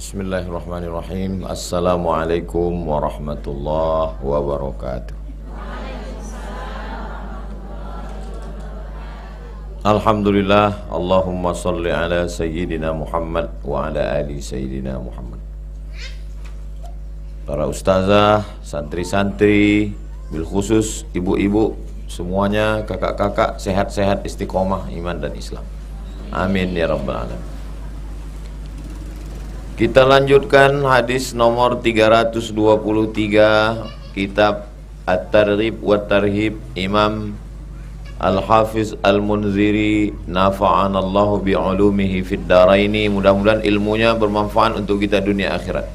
Bismillahirrahmanirrahim. Assalamualaikum warahmatullahi wabarakatuh. Alhamdulillah. Allahumma salli ala Sayyidina Muhammad wa ala ali Sayyidina Muhammad. Para ustazah, santri-santri, bil khusus ibu-ibu, semuanya, kakak-kakak, sehat-sehat, istiqomah, iman dan Islam. Amin ya rabbal alamin. Kita lanjutkan hadis nomor 323 kitab At-Targhib wa Tarhib Imam Al-Hafiz Al-Munziri, nafa'anallahu bi'ulumihi fid daraini. Mudah-mudahan ilmunya bermanfaat untuk kita dunia akhirat.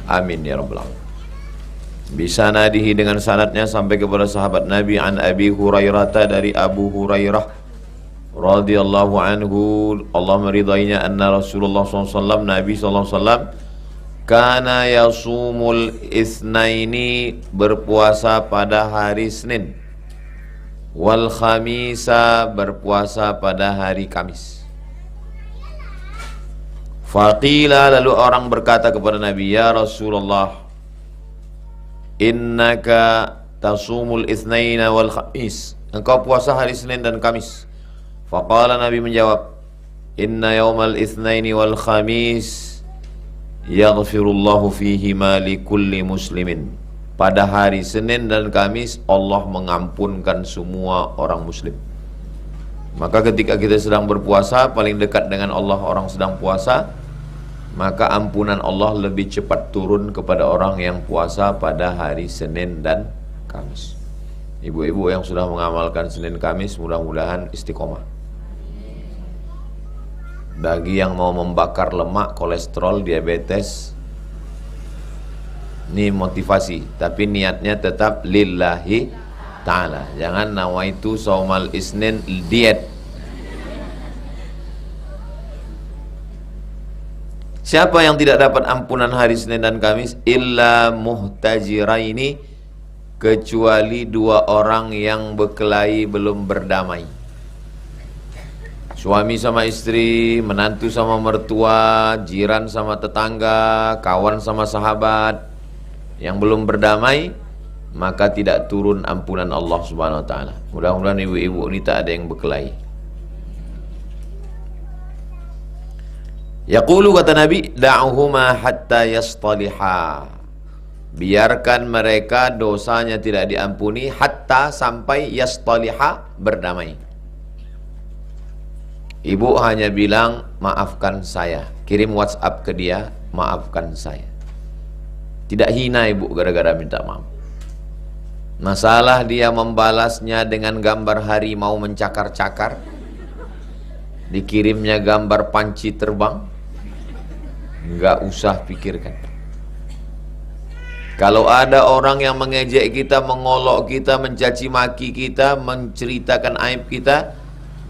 Amin ya rabbal alamin. Bisa nadihi dengan sanadnya sampai kepada sahabat Nabi, an Abi Hurairah, dari Abu Hurairah radhiyallahu anhu, Allah meridainya, anna Rasulullah SAW, Nabi SAW, kana yasumul isnaini, berpuasa pada hari Senin, wal khamisa, berpuasa pada hari Kamis. Faqila, lalu orang berkata kepada Nabi, ya Rasulullah, innaka tasumul isnaina wal khamis, engkau puasa hari Senin dan Kamis. Faqala, Nabi menjawab, inna yawmal itsnaini wal khamis yaghfirullahu fihi ma likulli muslimin. Pada hari Senin dan Kamis Allah mengampunkan semua orang muslim. Maka ketika kita sedang berpuasa, paling dekat dengan Allah orang sedang puasa, maka ampunan Allah lebih cepat turun kepada orang yang puasa pada hari Senin dan Kamis. Ibu-ibu yang sudah mengamalkan Senin Kamis, mudah-mudahan istiqomah. Bagi yang mau membakar lemak, kolesterol, diabetes, ini motivasi, tapi niatnya tetap lillahi ta'ala. Jangan nawaitu saumal isnin diet. Siapa yang tidak dapat ampunan hari Senin dan Kamis? Illa muhtajiraini, kecuali dua orang yang berkelahi belum berdamai. Suami sama istri, menantu sama mertua, jiran sama tetangga, kawan sama sahabat yang belum berdamai, maka tidak turun ampunan Allah Subhanahu wa taala. Mudah-mudahan ibu-ibu ini tak ada yang berkelahi. Yaqulu, kata Nabi, da'uhuma hatta yastaliha. Biarkan mereka dosanya tidak diampuni hatta sampai yastaliha, berdamai. Ibu hanya bilang, maafkan saya, kirim WhatsApp ke dia, maafkan saya. Tidak hina ibu gara-gara minta maaf. Masalah dia membalasnya dengan gambar harimau mencakar-cakar, dikirimnya gambar panci terbang, nggak usah pikirkan. Kalau ada orang yang mengejek kita, mengolok kita, mencaci maki kita, menceritakan aib kita,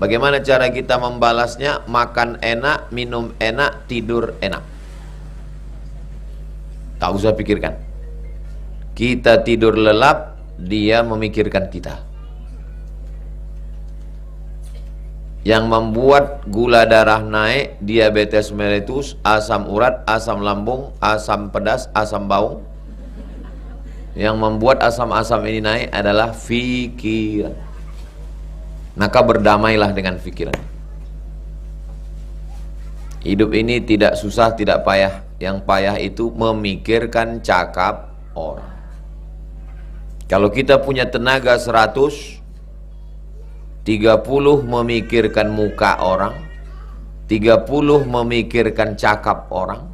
bagaimana cara kita membalasnya? Makan enak, minum enak, tidur enak. Tak usah pikirkan. Kita tidur lelap, dia memikirkan kita. Yang membuat gula darah naik, diabetes mellitus, asam urat, asam lambung, asam pedas, asam bau. Yang membuat asam-asam ini naik adalah pikiran. Maka berdamailah dengan pikiran. Hidup ini tidak susah, tidak payah. Yang payah itu memikirkan cakap orang. Kalau kita punya tenaga 100, 30 memikirkan muka orang, 30 memikirkan cakap orang,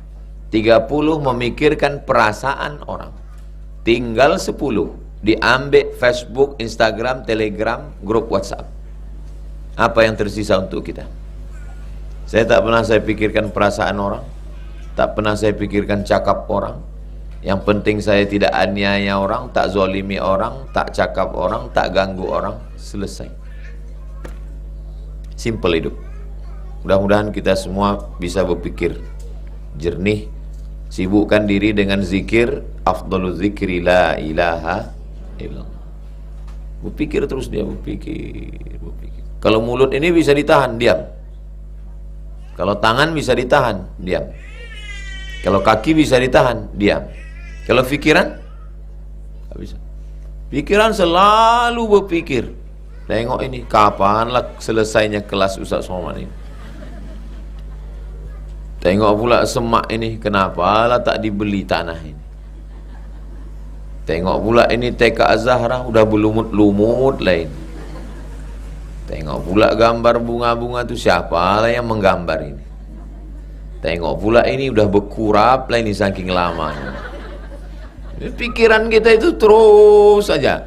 30 memikirkan perasaan orang. Tinggal 10 diambil Facebook, Instagram, Telegram, grup WhatsApp. Apa yang tersisa untuk kita? Saya tak pernah saya pikirkan perasaan orang, tak pernah saya pikirkan cakap orang. Yang penting saya tidak aniaya orang, tak zolimi orang, tak cakap orang, tak ganggu orang. Selesai. Simple hidup. Mudah-mudahan kita semua bisa berpikir jernih, sibukkan diri dengan zikir. Afdalul zikri la ilaha illallah. Berpikir terus dia, berpikir. Kalau mulut ini bisa ditahan, diam. Kalau tangan bisa ditahan, diam. Kalau kaki bisa ditahan, diam. Kalau pikiran, nggak bisa. Pikiran selalu berpikir. Tengok ini, kapanlah selesainya kelas Ustaz Somad ini. Tengok pula semak ini, kenapalah tak dibeli tanah ini. Tengok pula ini TK Az-Zahra, udah berlumut-lumut lain. Tengok pula gambar bunga-bunga itu, siapalah yang menggambar ini. Tengok pula ini udah berkurap lah ini saking lamanya. Pikiran kita itu terus saja.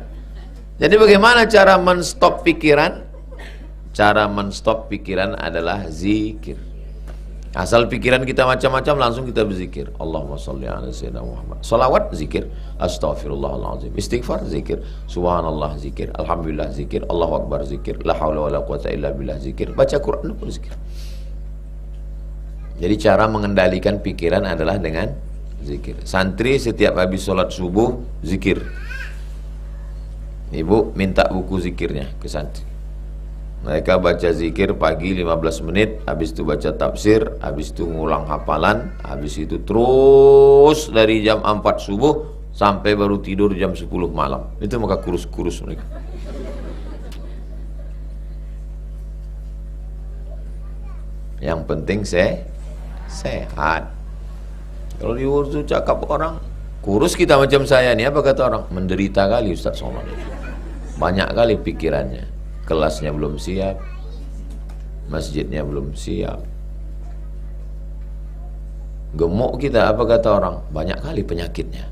Jadi bagaimana cara menstop pikiran? Cara menstop pikiran adalah zikir. Asal pikiran kita macam-macam, langsung kita berzikir. Allahumma sholli ala sayyidina Muhammad. Salawat, zikir. Astaghfirullahaladzim. Istighfar, zikir. Subhanallah, zikir. Alhamdulillah, zikir. Allahu Akbar, zikir. La hawla wa la quwata illa billah, zikir. Baca Quran pun zikir. Jadi cara mengendalikan pikiran adalah dengan zikir. Santri setiap habis sholat subuh, zikir. Ibu minta buku zikirnya ke santri. Mereka baca zikir pagi 15 menit, habis itu baca tafsir, habis itu ngulang hafalan, habis itu terus dari jam 4 subuh sampai baru tidur jam 10 malam. Itu maka kurus-kurus mereka. Yang penting sehat. Kalau diurus cakap orang, kurus kita macam saya nih, apa kata orang? Menderita kali Ustaz Somad. Banyak kali pikirannya. Kelasnya belum siap, masjidnya belum siap. Gemuk kita, apa kata orang? Banyak kali penyakitnya.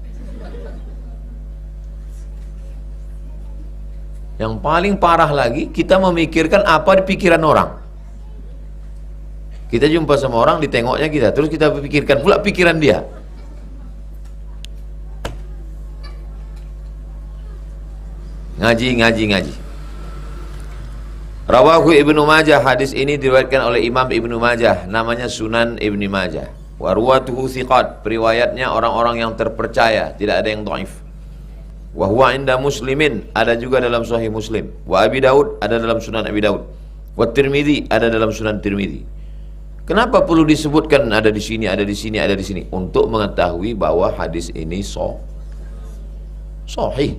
Yang paling parah lagi, kita memikirkan apa di pikiran orang. Kita jumpa sama orang, ditengoknya kita, terus kita pikirkan pula pikiran dia. Ngaji. Rawahu Ibnu Majah, hadis ini diriwayatkan oleh Imam Ibnu Majah, namanya Sunan Ibnu Majah. Wa ruwatuhu thiqat, periwayatnya orang-orang yang terpercaya, tidak ada yang dhaif. Wa huwa inda Muslimin, ada juga dalam Sahih Muslim. Wa Abi Daud, ada dalam Sunan Abi Daud. Wa Tirmidzi, ada dalam Sunan Tirmidzi. Kenapa perlu disebutkan ada di sini, ada di sini, ada di sini? Untuk mengetahui bahwa hadis ini sahih.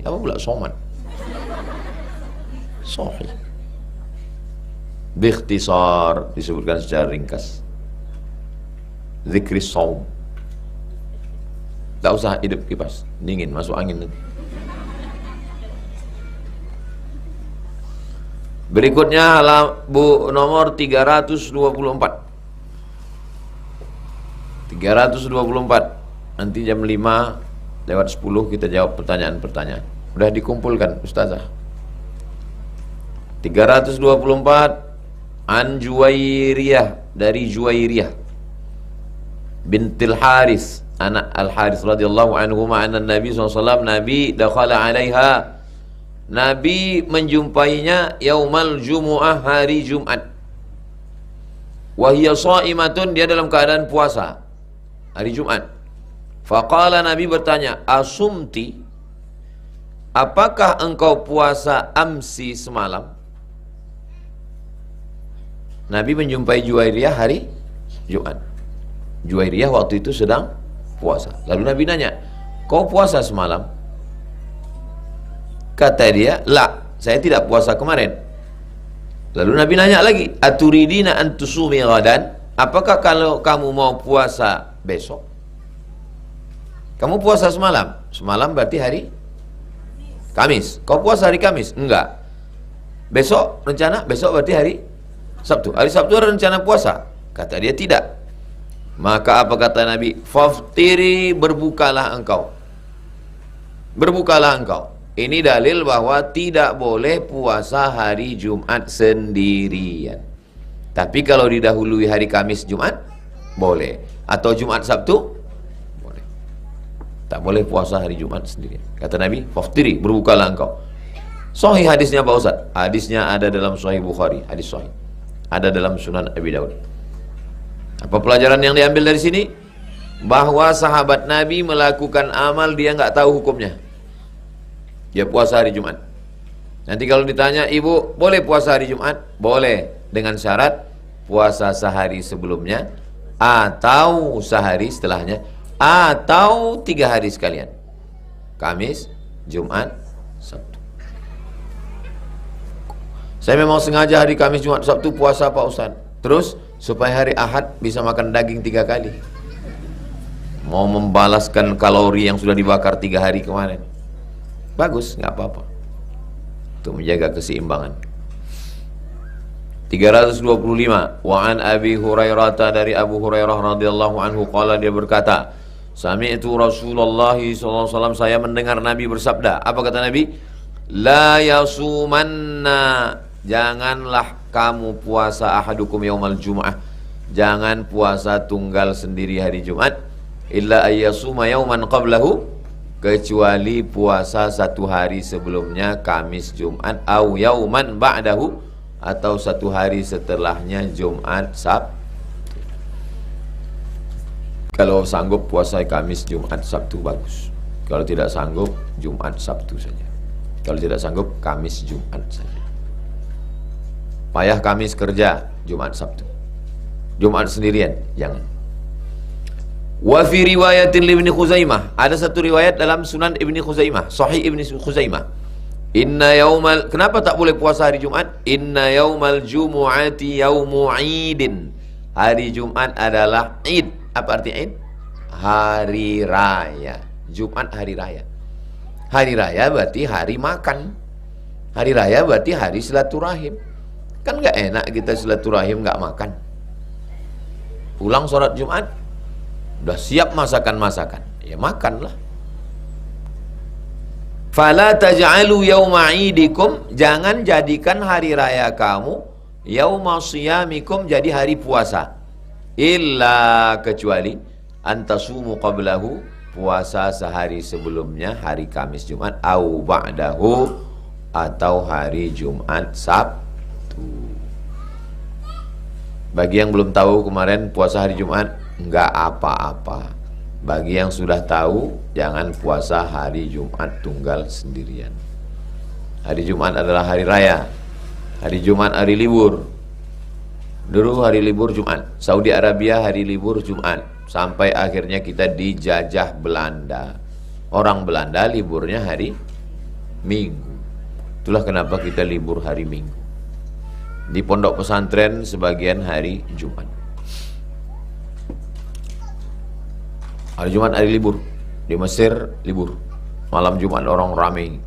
Apa pula somad? Sahih. Biikhtisar, disebutkan secara ringkas. Zikri saum. Tak usah hidup kipas, dingin, masuk angin nanti. Berikutnya bu nomor 324. 324. Nanti jam 5:05 kita jawab pertanyaan-pertanyaan. Udah dikumpulkan Ustazah. 324. An Juwairiyah, dari Juwairiyah bintil Haris, anak Al-Haris radhiyallahu anhu, ma'ana Nabi SAW, Nabi dakhala alaiha, Nabi menjumpainya yaumal jumu'ah, hari Jumat. Wahiyya sha'imatun, dia dalam keadaan puasa hari Jumat. Faqala, Nabi bertanya, asumti, apakah engkau puasa amsi semalam? Nabi menjumpai Juwairiyah hari Jumat. Juwairiyah waktu itu sedang puasa. Lalu Nabi nanya, kau puasa semalam? Kata dia, la, saya tidak puasa kemarin. Lalu Nabi nanya lagi, aturidina antusumi ghadan, apakah kalau kamu mau puasa besok? Kamu puasa semalam? Semalam berarti hari Kamis. Kau puasa hari Kamis? Enggak. Besok rencana? Besok berarti hari Sabtu. Hari Sabtu ada rencana puasa? Kata dia tidak. Maka apa kata Nabi? Faftiri, berbukalah engkau. Berbukalah engkau. Ini dalil bahwa tidak boleh puasa hari Jumat sendirian. Tapi kalau didahului hari Kamis Jumat, boleh. Atau Jumat Sabtu, boleh. Tak boleh puasa hari Jumat sendirian. Kata Nabi, faftiri, berbukalah engkau. Sahih hadisnya Pak Ustaz. Hadisnya ada dalam Sahih Bukhari, hadis sahih. Ada dalam Sunan Abi Daud. Apa pelajaran yang diambil dari sini? Bahwa sahabat Nabi melakukan amal dia nggak tahu hukumnya. Dia puasa hari Jumat. Nanti kalau ditanya, ibu boleh puasa hari Jumat? Boleh, dengan syarat puasa sehari sebelumnya atau sehari setelahnya, atau 3 hari sekalian, Kamis, Jumat, Sabtu. Saya memang sengaja hari Kamis, Jumat, Sabtu puasa Pak Ustaz, terus supaya hari Ahad bisa makan daging 3 kali, mau membalaskan kalori yang sudah dibakar 3 hari kemarin. Bagus, nggak apa-apa, untuk menjaga keseimbangan. 325, wa an Abi Hurairah, dari Abu Hurairah radhiyallahu anhu qala, dia berkata, sami'tu Rasulullah sallallahu alaihi wasallam, saya mendengar Nabi bersabda. Apa kata Nabi? La yasumanna, janganlah kamu puasa ahadukum yaumal jum'ah, jangan puasa tunggal sendiri hari Jumat, illa ayyasuma yauman qablahu, kecuali puasa 1 hari sebelumnya, Kamis, Jumat, au yauman ba'dahu, atau 1 hari setelahnya, Jumat, Sabtu. Kalau sanggup puasa Kamis, Jumat, Sabtu bagus. Kalau tidak sanggup, Jumat, Sabtu saja. Kalau tidak sanggup, Kamis, Jumat saja. Payah Kamis kerja, Jumat, Sabtu. Jumat sendirian, jangan. Wa fi riwayatin Ibnu Khuzaimah, ada satu riwayat dalam Sunan Ibnu Khuzaimah, Sahih Ibnu Khuzaimah. Inna yaumal, kenapa tak boleh puasa hari Jumat? Inna yaumal jumu'ati yaumu idin, hari Jumat adalah id. Apa arti id? Hari raya. Jumat hari raya. Hari raya berarti hari makan. Hari raya berarti hari silaturahim. Kan nggak enak kita silaturahim nggak makan. Pulang sholat Jumat, udah siap masakan-masakan, ya makanlah. Fala taj'alu yauma idikum, jangan jadikan hari raya kamu yauma shiyamikum, jadi hari puasa. Illa, kecuali antasumu qablahu, puasa sehari sebelumnya, hari Kamis, Jumat, au ba'dahu, atau hari Jumat, Sabtu. Bagi yang belum tahu kemarin puasa hari Jumat, enggak apa-apa. Bagi yang sudah tahu, jangan puasa hari Jumat tunggal sendirian. Hari Jumat adalah hari raya. Hari Jumat hari libur. Dulu hari libur Jumat. Saudi Arabia hari libur Jumat. Sampai akhirnya kita dijajah Belanda. Orang Belanda liburnya hari Minggu. Itulah kenapa kita libur hari Minggu. Di pondok pesantren sebagian hari Jumat. Hari Jumat hari libur. Di Mesir libur. Malam Jumat orang ramai.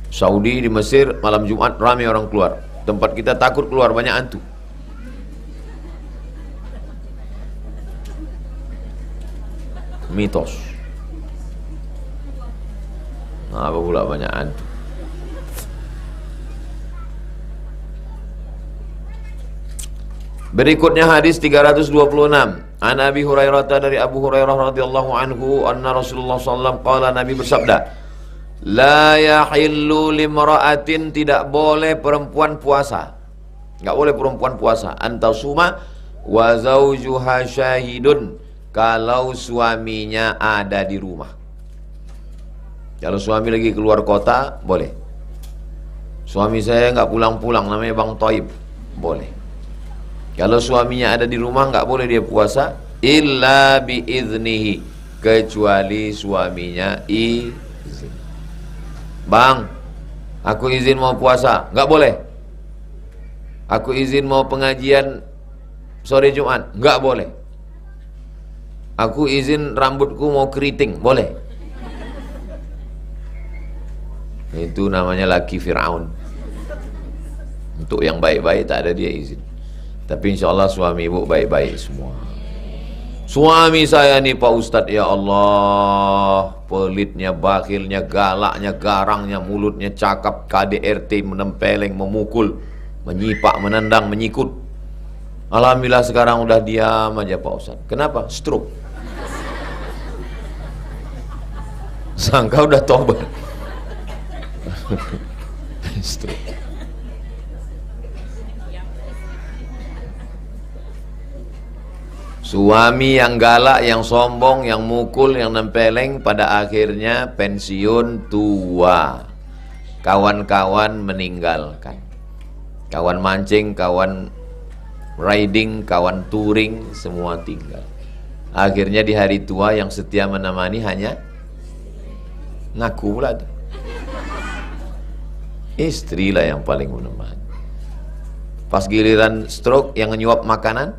Saudi, di Mesir malam Jumat ramai orang keluar. Tempat kita takut keluar, banyak hantu. Mitos. Nah, apa pula banyak hantu? Berikutnya hadis 326. An Abi Hurairah, dari Abu Hurairah radhiyallahu anhu, anna Rasulullah sallallahu alaihi wasallam qala, Nabi bersabda, la yahillu limra'atin, tidak boleh perempuan puasa. Enggak boleh perempuan puasa. Antasuma wa zawjuha syahidun, kalau suaminya ada di rumah. Kalau suami lagi keluar kota, boleh. Suami saya enggak pulang-pulang, namanya Bang Toib, boleh. Kalau suaminya ada di rumah, nggak boleh dia puasa, illa biiznihi, kecuali suaminya izin. Bang, aku izin mau puasa, nggak boleh. Aku izin mau pengajian sore Jumat, nggak boleh. Aku izin rambutku mau keriting, boleh. Itu namanya laki Fir'aun. Untuk yang baik-baik tak ada dia izin. Tapi insya Allah suami ibu baik-baik semua. Suami saya nih Pak Ustadz, ya Allah, pelitnya, bakhilnya, galaknya, garangnya, mulutnya cakap, KDRT, menempeleng, memukul, menyipak, menendang, menyikut. Alhamdulillah sekarang udah diam aja Pak Ustadz. Kenapa? Stroke. Sangka udah tobat. Stroke. Suami yang galak, yang sombong, yang mukul, yang nempeleng, pada akhirnya pensiun tua. Kawan-kawan meninggalkan. Kawan mancing, kawan riding, kawan touring, semua tinggal. Akhirnya di hari tua yang setia menemani hanya ngaku pula tuh. Istri lah yang paling menemani. Pas giliran stroke yang nyuap makanan,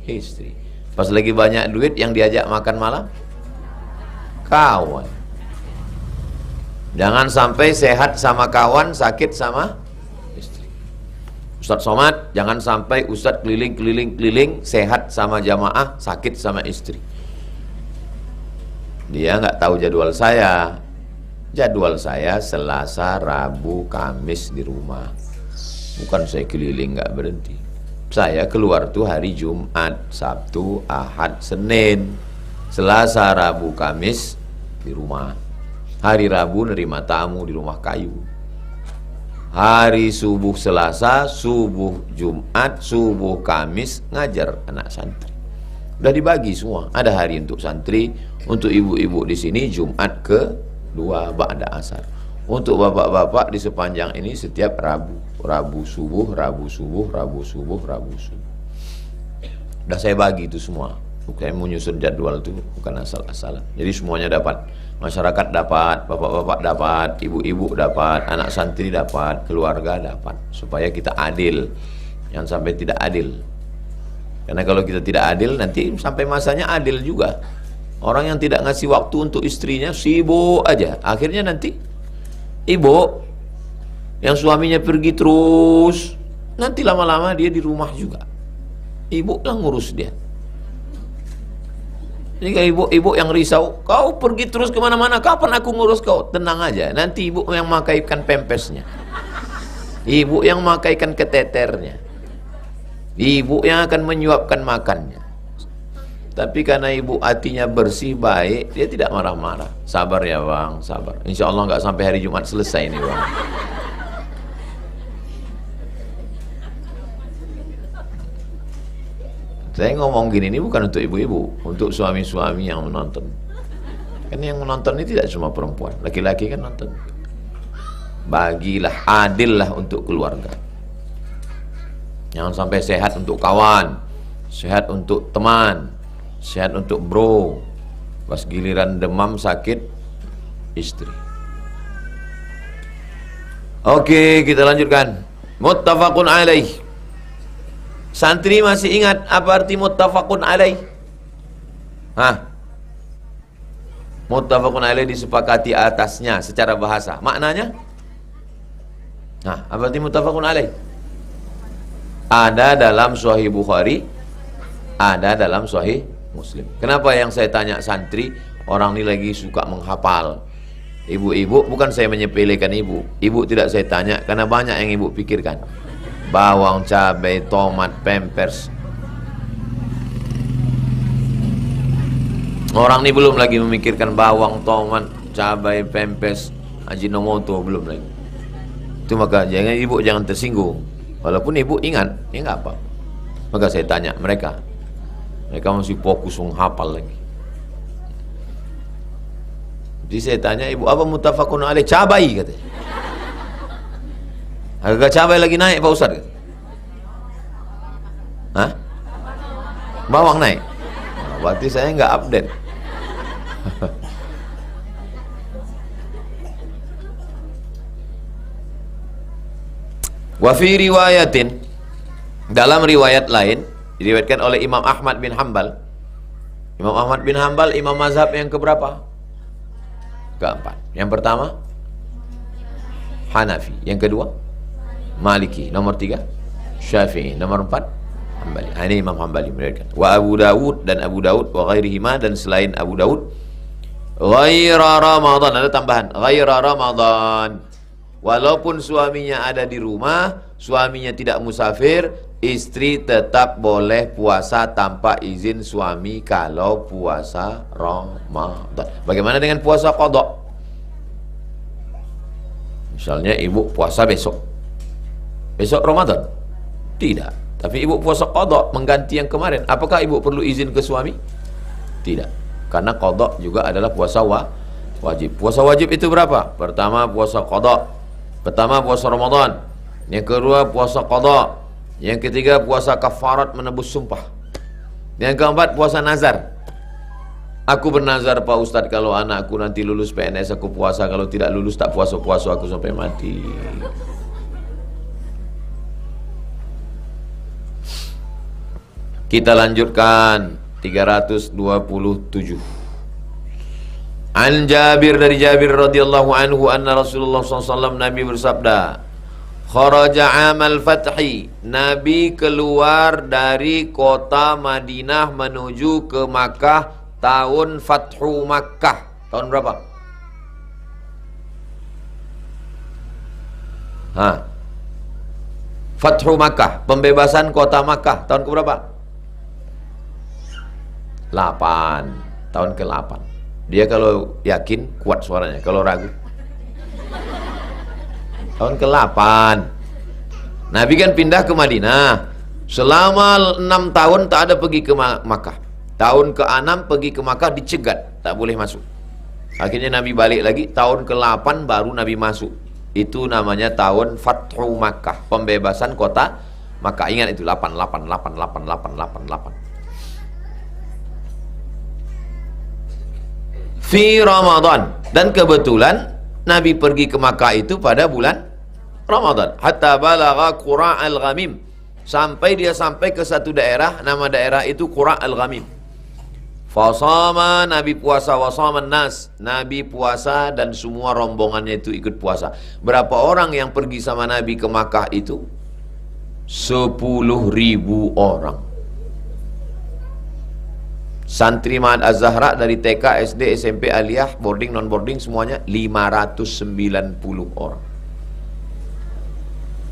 istri. Pas lagi banyak duit yang diajak makan malam, kawan. Jangan sampai sehat sama kawan, sakit sama istri. Ustadz Somad, jangan sampai Ustadz keliling, sehat sama jamaah, sakit sama istri. Dia nggak tahu jadwal saya. Jadwal saya Selasa, Rabu, Kamis di rumah. Bukan saya keliling nggak berhenti. Saya keluar tuh hari Jumat, Sabtu, Ahad, Senin, Selasa, Rabu, Kamis di rumah. Hari Rabu nerima tamu di rumah kayu. Hari subuh Selasa, subuh Jumat, subuh Kamis ngajar anak santri. Udah dibagi semua. Ada hari untuk santri, untuk ibu-ibu di sini Jumat ke-2 ba'da asar. Untuk bapak-bapak di sepanjang ini setiap Rabu. Rabu subuh, Rabu subuh, Rabu subuh, Rabu subuh. Udah saya bagi itu semua. Saya mau nyusun jadwal itu bukan asal-asalan. Jadi semuanya dapat. Masyarakat dapat, bapak-bapak dapat, ibu-ibu dapat, anak santri dapat, keluarga dapat. Supaya kita adil. Jangan sampai tidak adil. Karena kalau kita tidak adil, nanti sampai masanya adil juga. Orang yang tidak ngasih waktu untuk istrinya, sibuk aja. Akhirnya nanti ibu yang suaminya pergi terus, nanti lama-lama dia di rumah juga. Ibu yang ngurus dia. Jadi ibu yang risau, kau pergi terus kemana-mana, kapan aku ngurus kau? Tenang aja, nanti ibu yang makaikan pempesnya, ibu yang makaikan keteternya, ibu yang akan menyuapkan makannya. Tapi karena ibu hatinya bersih, baik, dia tidak marah-marah. Sabar ya bang, sabar. Insya Allah nggak sampai hari Jumat selesai ini bang. Saya ngomong gini ini bukan untuk ibu-ibu, untuk suami-suami yang menonton. Kan yang menonton ini tidak cuma perempuan, laki-laki kan nonton. Bagilah, adillah untuk keluarga. Jangan sampai sehat untuk kawan, sehat untuk teman, sehat untuk bro. Pas giliran demam sakit istri. Oke, kita lanjutkan. Muttafaqun alaih. Santri masih ingat apa arti muttafaqun alaih? Hah? Muttafaqun alaih disepakati atasnya secara bahasa. Maknanya? Nah, apa arti muttafaqun alaih? Ada dalam Sahih Bukhari, ada dalam Sahih Muslim. Kenapa yang saya tanya santri, orang ini lagi suka menghafal. Ibu-ibu, bukan saya menyepelekan ibu. Ibu tidak saya tanya karena banyak yang ibu pikirkan. Bawang, cabai, tomat, pampers. Orang ini belum lagi memikirkan bawang, tomat, cabai, pampers, ajinomoto, belum lagi. Itu maka ibu jangan tersinggung. Walaupun ibu ingat, ya nggak apa. Maka saya tanya mereka masih fokus menghafal lagi. Jadi saya tanya, ibu apa muttafaqun alaih? Cabai katanya. Harga cabai lagi naik Pak Ustaz. Hah? Bawang naik. Nah, berarti saya nggak update. Wa fi riwayatin, dalam riwayat lain diriwayatkan oleh Imam Ahmad bin Hanbal. Imam Ahmad bin Hanbal imam mazhab yang keberapa? Keempat. Yang pertama Hanafi, yang kedua Maliki, nomor 3 Syafi'i, nomor 4 Hambali. Ini Imam Hambali meriwayatkan. Wa Abu Dawud, dan Abu Dawud, wa ghairihima, dan selain Abu Dawud, ghaira Ramadan, ada tambahan, ghaira Ramadan. Walaupun suaminya ada di rumah, suaminya tidak musafir, istri tetap boleh puasa tanpa izin suami kalau puasa Ramadan. Bagaimana dengan puasa qadha? Misalnya ibu puasa besok Ramadan? Tidak. Tapi ibu puasa qadha mengganti yang kemarin. Apakah ibu perlu izin ke suami? Tidak. Karena qadha juga adalah puasa wajib. Puasa wajib itu berapa? Pertama puasa qadha. Pertama puasa Ramadan. Yang kedua puasa qadha. Yang ketiga puasa kafarat menebus sumpah. Yang keempat puasa nazar. Aku bernazar Pak Ustadz, kalau anakku nanti lulus PNS aku puasa, kalau tidak lulus tak puasa-puasa aku sampai mati. Kita lanjutkan 327. An Jabir, dari Jabir radhiyallahu anhu anna Rasulullah SAW, Nabi bersabda, kharaja amal fathi, Nabi keluar dari kota Madinah menuju ke Makkah tahun Fathu Makkah. Tahun berapa? Fathu Makkah, pembebasan kota Makkah, tahun keberapa? 8. Tahun ke-8. Dia kalau yakin kuat suaranya, kalau ragu tahun ke-8. Nabi kan pindah ke Madinah. Selama 6 tahun tak ada pergi ke Makkah. Tahun ke-6 pergi ke Makkah dicegat, tak boleh masuk. Akhirnya Nabi balik lagi, tahun ke-8 baru Nabi masuk. Itu namanya tahun Fathu Makkah, pembebasan kota Makkah. Ingat itu 8. Fi Ramadan, dan kebetulan Nabi pergi ke Makkah itu pada bulan Ramadan. Hatta balagha Qura' al-Ghamim, sampai dia sampai ke satu daerah, nama daerah itu Qura' al-Ghamim. Fasama, Nabi puasa, wasaman nas, Nabi puasa dan semua rombongannya itu ikut puasa. Berapa orang yang pergi sama Nabi ke Makkah itu? 10.000 orang. Santri Ma'had Az-Zahra dari TK, SD, SMP, Aliyah, boarding, non boarding semuanya 590 orang.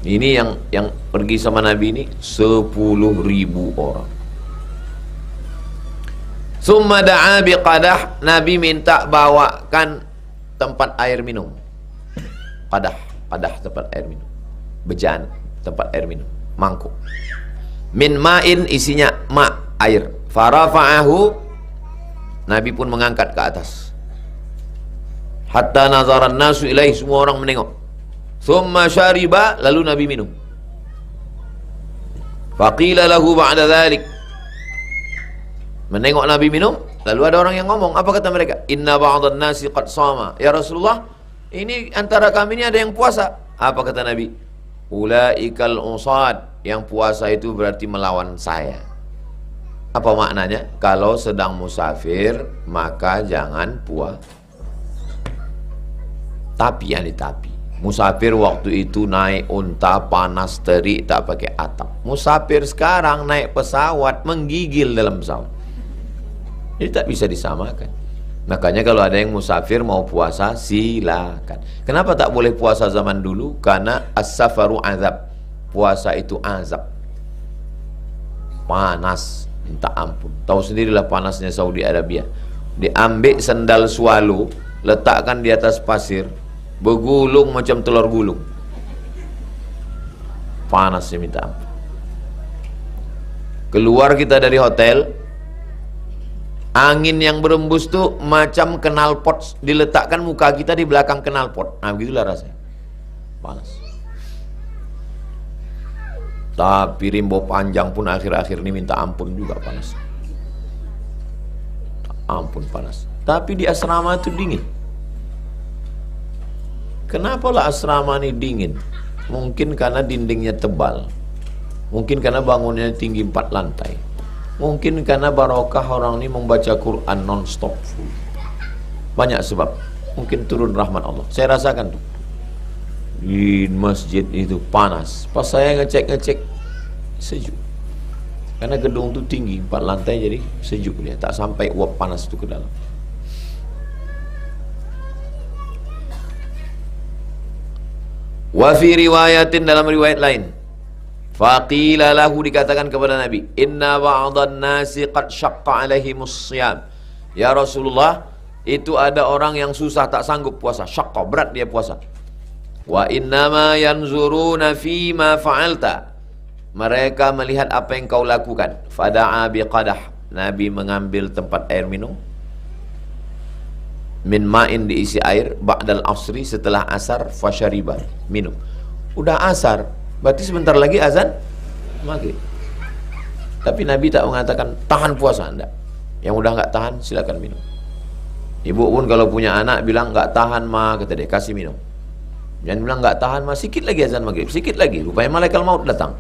Ini yang pergi sama Nabi ini 10.000 orang. Summa da'a biqadah, Nabi minta bawakan tempat air minum. Qadah tempat air minum. Bejaan tempat air minum, mangkuk. Min ma'in, isinya ma', air. Farafa'ahu, Nabi pun mengangkat ke atas. Hatta nazaran nasu ilaih, semua orang menengok. Thumma syariba, lalu Nabi minum. Faqila lahu ba'da dhalik, menengok Nabi minum, lalu ada orang yang ngomong. Apa kata mereka? Inna ba'dan nasi qad sama. Ya Rasulullah, ini antara kami ini ada yang puasa. Apa kata Nabi? Ulaikal usad, yang puasa itu berarti melawan saya. Apa maknanya? Kalau sedang musafir maka jangan puasa. Tapi musafir waktu itu naik unta panas terik, tak pakai atap. Musafir sekarang naik pesawat, menggigil dalam pesawat. Ini tak bisa disamakan. Makanya kalau ada yang musafir mau puasa, silakan. Kenapa tak boleh puasa zaman dulu? Karena as-safaru azab. Puasa itu azab, panas, minta ampun. Tahu sendirilah panasnya Saudi Arabia. Diambil sendal swallow, letakkan di atas pasir, bergulung macam telur gulung. Panasnya minta ampun. Keluar kita dari hotel, angin yang berembus tuh macam knalpot, diletakkan muka kita di belakang knalpot. Nah begitulah rasanya, panas. Tapi rimbo panjang pun akhir-akhir ini minta ampun juga panas. Ampun panas. Tapi di asrama itu dingin. Kenapa lah asrama ini dingin? Mungkin karena dindingnya tebal. Mungkin karena bangunannya tinggi 4 lantai. Mungkin karena barokah orang ini membaca Quran non-stop. Banyak sebab. Mungkin turun rahmat Allah. Saya rasakan tuh di masjid itu panas. Pas saya ngecek sejuk. Karena gedung itu tinggi 4 lantai, jadi sejuk dia. Tak sampai uap panas itu ke dalam. Wa fi riwayatin, dalam riwayat lain, faqila lahu, dikatakan kepada Nabi, inna ba'dhan nasi qad syaqqa alaihimus siyam. Ya Rasulullah, itu ada orang yang susah, tak sanggup puasa. Syaqqa, berat dia puasa. Wa innama yanzuruna fima fa'alta, mereka melihat apa yang kau lakukan. Fada'a biqadah, Nabi mengambil tempat air minum, min ma'in, diisi air, ba'dal asri, setelah asar, fasyariban, minum. Udah asar, berarti sebentar lagi azan maghrib. Tapi Nabi tak mengatakan tahan puasa, enggak. Yang udah nggak tahan silakan minum. Ibu pun kalau punya anak bilang nggak tahan mah, kata dia, kasih minum. Jangan bilang nggak tahan mah, sikit lagi azan maghrib, sikit lagi, rupanya malaikat maut datang.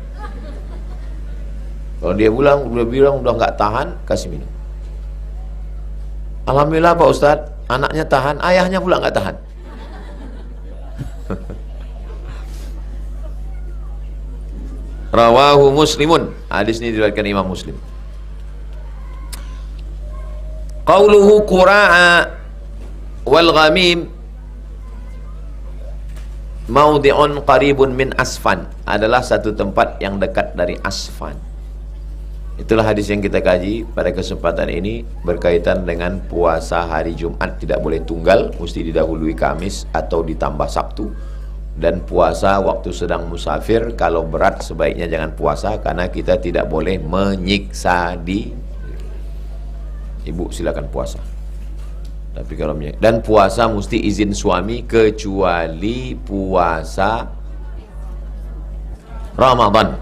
Kalau dia bilang udah nggak tahan, kasih minum. Alhamdulillah Pak Ustadz, anaknya tahan, ayahnya pula nggak tahan. Rawahu Muslimun. Hadis ini diriwayatkan Imam Muslim. Qauluhu qura'a wal ghamim maudhi'un qaribun min Asfan, adalah satu tempat yang dekat dari Asfan. Itulah hadis yang kita kaji pada kesempatan ini berkaitan dengan puasa hari Jumat. Tidak boleh tunggal, mesti didahului Kamis atau ditambah Sabtu. Dan puasa waktu sedang musafir, kalau berat sebaiknya jangan puasa, karena kita tidak boleh menyiksa diri. Ibu silakan puasa. Tapi kalau dan puasa mesti izin suami, kecuali puasa Ramadan,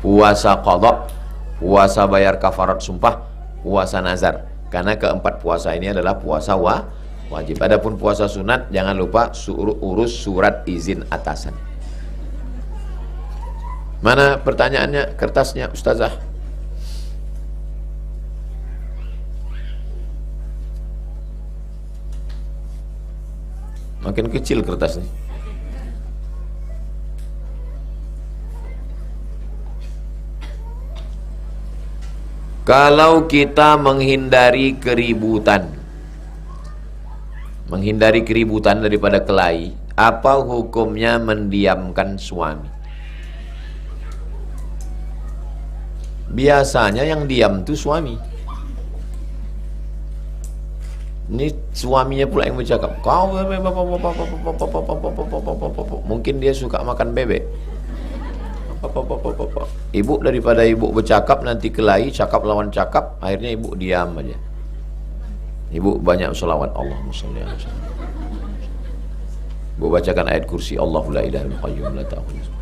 puasa qadha, puasa bayar kafarat sumpah, puasa nazar. Karena keempat puasa ini adalah puasa wajib. Adapun puasa sunat, jangan lupa urus surat izin atasan. Mana pertanyaannya, kertasnya Ustazah? Makin kecil kertasnya. Kalau kita menghindari keributan, daripada kelahi, apa hukumnya mendiamkan suami? Biasanya yang diam itu suami. Ini suaminya pula yang bercakap. Kau mungkin dia suka makan bebek. Ibu daripada ibu bercakap nanti kelahi, cakap lawan cakap, akhirnya ibu diam aja. Ibu banyak selawat Allahumma sholli alaihi wasallam. Ibu bacakan ayat kursi, Allahu la ilaha illa qayyum la ta'khudhuhu.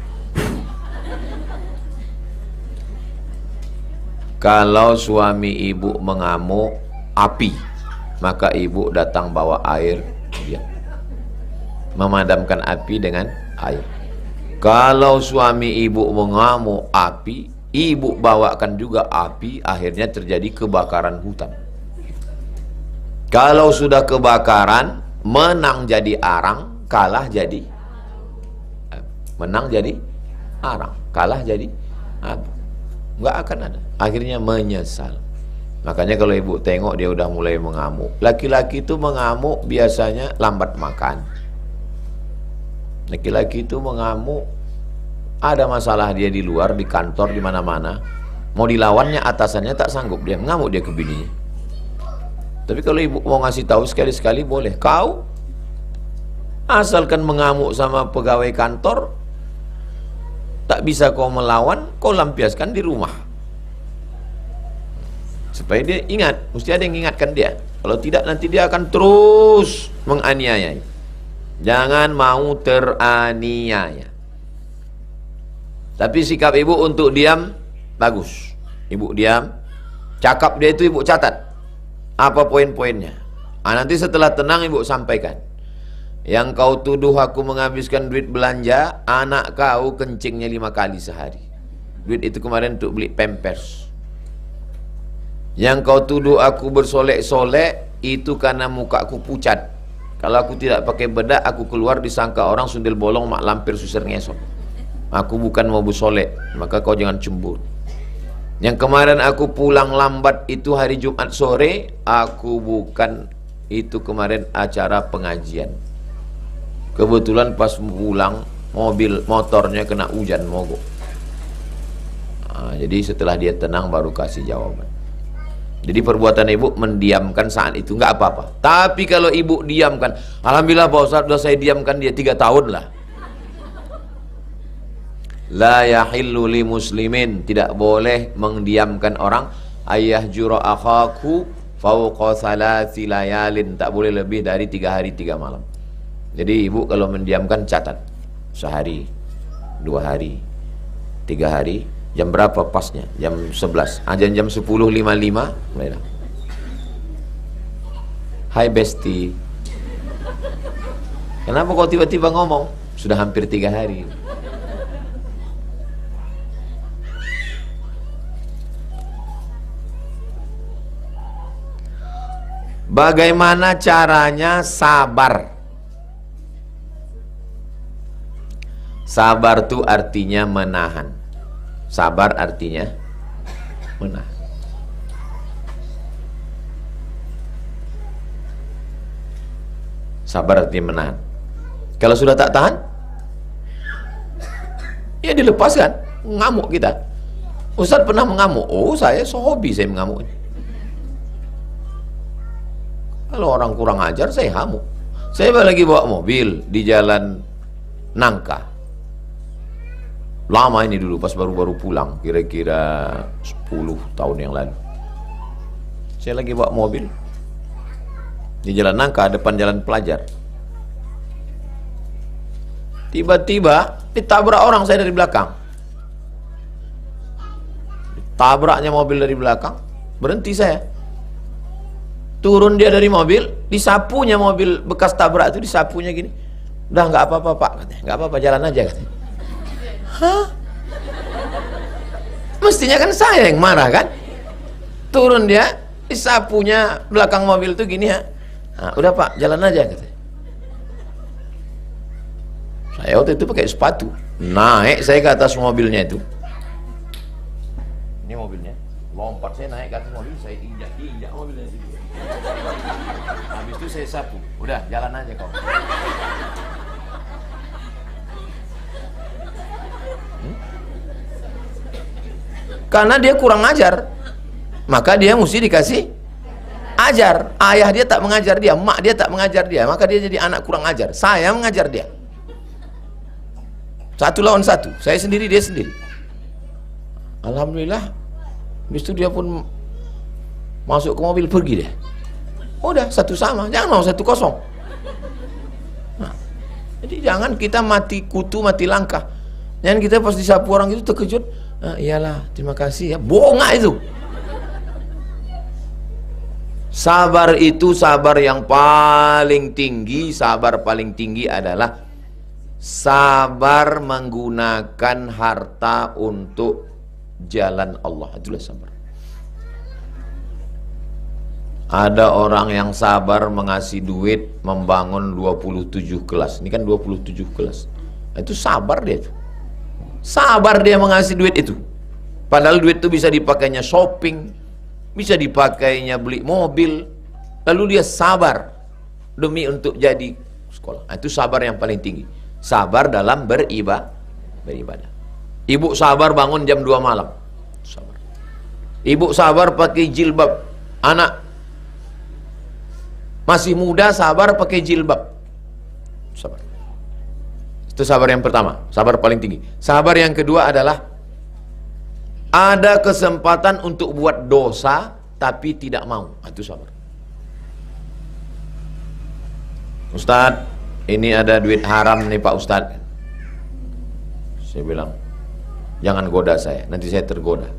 Kalau suami ibu mengamuk api, maka ibu datang bawa air, dia memadamkan api dengan air. Kalau suami ibu mengamuk api, ibu bawakan juga api, akhirnya terjadi kebakaran hutan. Kalau sudah kebakaran, menang jadi arang, kalah jadi menang jadi arang, kalah jadi apa? Nggak akan ada. Akhirnya menyesal. Makanya kalau ibu tengok dia udah mulai mengamuk. Laki-laki itu mengamuk biasanya lambat makan. Laki-laki itu mengamuk, ada masalah dia di luar, di kantor, di mana-mana. Mau dilawannya atasannya tak sanggup, dia mengamuk dia ke bininya. Tapi kalau ibu mau ngasih tahu sekali-sekali boleh. Kau asalkan mengamuk sama pegawai kantor, tak bisa kau melawan, kau lampiaskan di rumah. Supaya dia ingat, mesti ada yang ingatkan dia. Kalau tidak nanti dia akan terus menganiaya. Jangan mau teraniaya. Tapi sikap ibu untuk diam bagus. Ibu diam, cakap dia itu ibu catat. Apa poin-poinnya? Nanti setelah tenang ibu sampaikan. Yang kau tuduh aku menghabiskan duit belanja, anak kau kencingnya 5 kali sehari. Duit itu kemarin untuk beli pampers. Yang kau tuduh aku bersolek-solek, itu karena mukaku pucat. Kalau aku tidak pakai bedak, aku keluar disangka orang sundel bolong, mak lampir susir ngesok. Aku bukan mau bersolek, maka kau jangan cemburu. Yang kemarin aku pulang lambat itu hari Jumat sore, aku bukan, itu kemarin acara pengajian. Kebetulan pas pulang motornya kena hujan mogok. Jadi setelah dia tenang baru kasih jawaban. Jadi perbuatan ibu mendiamkan saat itu nggak apa-apa. Tapi kalau ibu diamkan, alhamdulillah Pak Ustaz sudah saya diamkan dia 3 tahun lah. La yahillu li muslimin, tidak boleh mendiamkan orang. Ayah jura akhaku fauqa salasi layalin, tak boleh lebih dari 3 hari 3 malam. Jadi ibu kalau mendiamkan catat, sehari, 2 hari, 3 hari, Jam berapa pasnya? Jam 11. Azan jam 10.55 mulailah. Hai Besti, kenapa kau tiba-tiba ngomong? Sudah hampir 3 hari. Bagaimana caranya sabar? Sabar itu artinya menahan. Sabar artinya menahan. Sabar artinya menahan. Kalau sudah tak tahan, ya dilepaskan. Ngamuk kita. Ustaz pernah mengamuk. Oh, saya hobi saya mengamuk. Kalau orang kurang ajar, saya ngamuk. Saya lagi bawa mobil di jalan Nangka. Lama ini dulu, pas baru-baru pulang, kira-kira 10 tahun yang lalu. Saya lagi bawa mobil di jalan Nangka, depan jalan Pelajar. Tiba-tiba ditabrak orang saya dari belakang. Tabraknya mobil dari belakang, berhenti saya. Turun dia dari mobil, disapunya mobil bekas tabrak itu, disapunya gini. Udah nggak apa-apa Pak, katanya. Nggak apa-apa, jalan aja katanya. Hah? Mestinya kan saya yang marah kan? Turun dia, disapunya belakang mobil itu gini ya. Nah, udah Pak, jalan aja katanya. Saya waktu itu pakai sepatu. Naik saya ke atas mobilnya itu. Ini mobilnya. Lompat saya naik ke atas mobil, saya injak mobilnya itu. Habis itu saya sapu. Udah, jalan aja kau. Karena dia kurang ajar, maka dia mesti dikasih ajar. Ayah dia tak mengajar dia, mak dia tak mengajar dia, maka dia jadi anak kurang ajar. Saya mengajar dia. 1 lawan 1, saya sendiri, dia sendiri. Alhamdulillah. Habis itu dia pun masuk ke mobil, pergi dia. Udah, 1 sama, jangan mau 1-0. Nah, jadi jangan kita mati kutu, mati langkah. Jangan kita pas disapu orang itu terkejut. Iyalah, terima kasih ya. Bohong itu. Sabar itu sabar yang paling tinggi. Sabar paling tinggi adalah sabar menggunakan harta untuk jalan Allah. Itulah sabar. Ada orang yang sabar mengasih duit membangun 27 kelas. Ini kan 27 kelas. Itu sabar dia itu. Sabar dia mengasih duit itu. Padahal duit itu bisa dipakainya shopping, bisa dipakainya beli mobil. Lalu dia sabar demi untuk jadi sekolah. Itu sabar yang paling tinggi. Sabar dalam beribadah. Ibu sabar bangun jam 2 malam. Sabar. Ibu sabar pakai jilbab. Anak masih muda sabar pakai jilbab. Sabar. Itu sabar yang pertama, sabar paling tinggi. Sabar yang kedua adalah ada kesempatan untuk buat dosa tapi tidak mau. Itu sabar. Ustadz, ini ada duit haram nih Pak Ustadz. Saya bilang, jangan goda saya, nanti saya tergoda.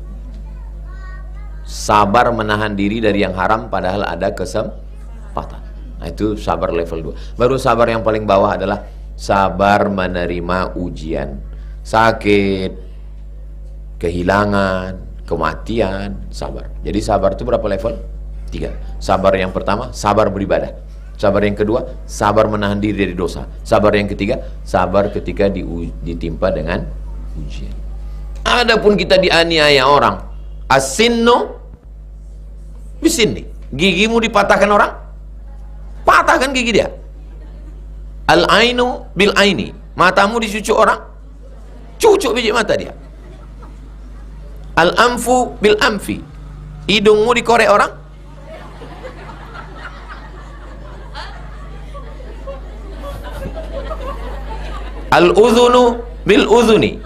Sabar menahan diri dari yang haram padahal ada kesempatan. Nah, itu sabar level 2. Baru sabar yang paling bawah adalah sabar menerima ujian, sakit, kehilangan, kematian, sabar. Jadi sabar itu berapa level? 3. Sabar yang pertama, sabar beribadah. Sabar yang kedua, sabar menahan diri dari dosa. Sabar yang ketiga, sabar ketika ditimpa dengan ujian. Adapun kita dianiaya orang, asinno bisinni, gigimu dipatahkan orang, patahkan gigi dia. Al-ainu bil aini, matamu dicucuk orang, cucuk biji mata dia. Al-anfu bil anfi, hidungmu dikorek orang, al-udhunu bil udhuni,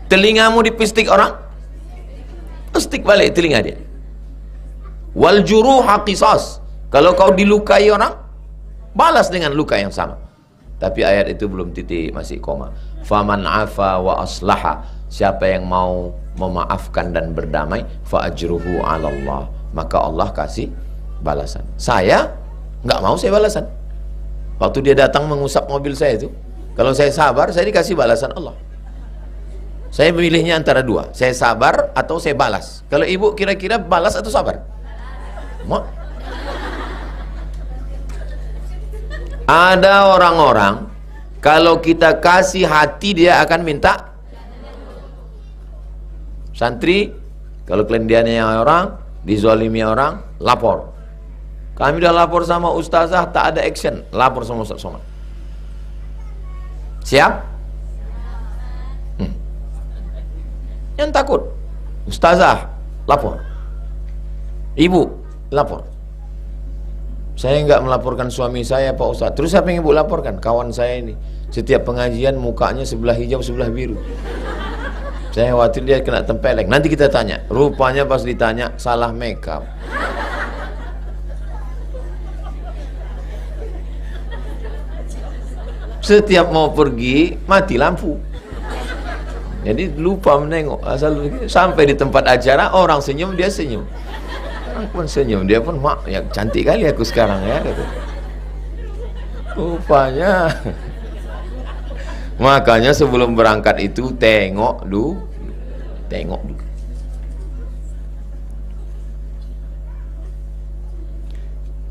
telingamu dipistik orang, pistik balik telinga dia. Wal juruha qisas, kalau kau dilukai orang, balas dengan luka yang sama. Tapi ayat itu belum titik, masih koma. Faman afa wa aslaha, siapa yang mau memaafkan dan berdamai, fa ajruhu 'ala Allah, maka Allah kasih balasan. Saya nggak mau saya balasan. Waktu dia datang mengusap mobil saya itu, kalau saya sabar, saya dikasih balasan Allah. Saya memilihnya antara dua, saya sabar atau saya balas. Kalau ibu kira-kira balas atau sabar? Mau? Ada orang-orang kalau kita kasih hati dia akan minta. Santri kalau kliennya orang, dizalimi orang, lapor. Kami udah lapor sama ustazah, tak ada action, lapor sama Ustaz Somad. Siap? Yang takut ustazah lapor, ibu lapor. Saya nggak melaporkan suami saya Pak Ustaz. Terus siapa yang ibu laporkan? Kawan saya ini setiap pengajian mukanya sebelah hijau sebelah biru. Saya khawatir dia kena tempeleng. Nanti kita tanya, rupanya pas ditanya salah makeup. Setiap mau pergi mati lampu, jadi lupa menengok. Asal sampai di tempat acara orang senyum, dia senyum. Orang pun senyum, dia pun mak, ya cantik kali aku sekarang ya. Gitu. Rupanya. Makanya sebelum berangkat itu tengok dulu.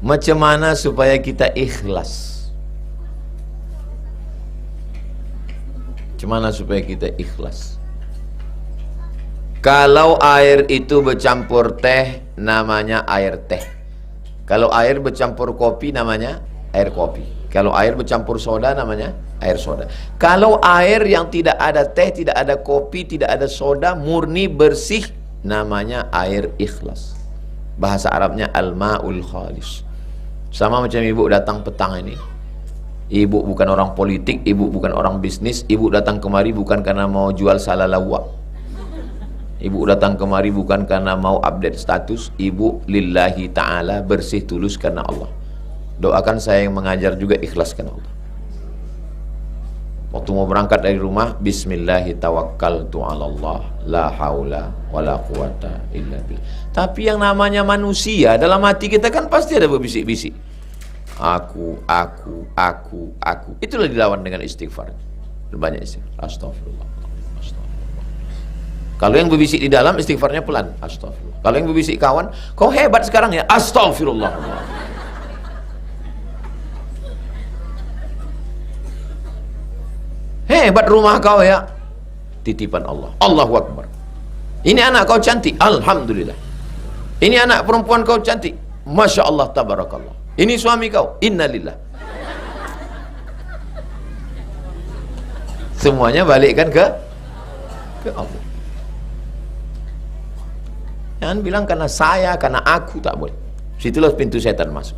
Macam mana supaya kita ikhlas? Gimana supaya kita ikhlas? Kalau air itu bercampur teh, namanya air teh. Kalau air bercampur kopi, namanya air kopi. Kalau air bercampur soda, namanya air soda. Kalau air yang tidak ada teh, tidak ada kopi, tidak ada soda, murni bersih, namanya air ikhlas. Bahasa Arabnya al-ma'ul khalis. Sama macam ibu datang petang ini. Ibu bukan orang politik, ibu bukan orang bisnis, ibu datang kemari bukan karena mau jual salalawak. Ibu datang kemari bukan karena mau update status, ibu lillahi ta'ala, bersih tulus karena Allah. Doakan saya yang mengajar juga ikhlas karena Allah. Waktu mau berangkat dari rumah, bismillahi tawakkaltu 'ala Allah, la haula wala quwata illa billah. Tapi yang namanya manusia, dalam hati kita kan pasti ada berbisik-bisik. Aku. Itulah dilawan dengan istighfar. Banyak istighfar. Astagfirullah. Kalau yang berbisik di dalam, istighfarnya pelan. Astagfirullah. Kalau yang berbisik kawan, kau hebat sekarang ya. Astagfirullah. Hebat rumah kau ya. Titipan Allah. Allahu Akbar. Ini anak kau cantik. Alhamdulillah. Ini anak perempuan kau cantik. Masya Allah, tabarakallah. Ini suami kau, innalillah. Semuanya balikkan ke Allah. Jangan bilang karena saya, karena aku, tak boleh. Situlah pintu setan masuk.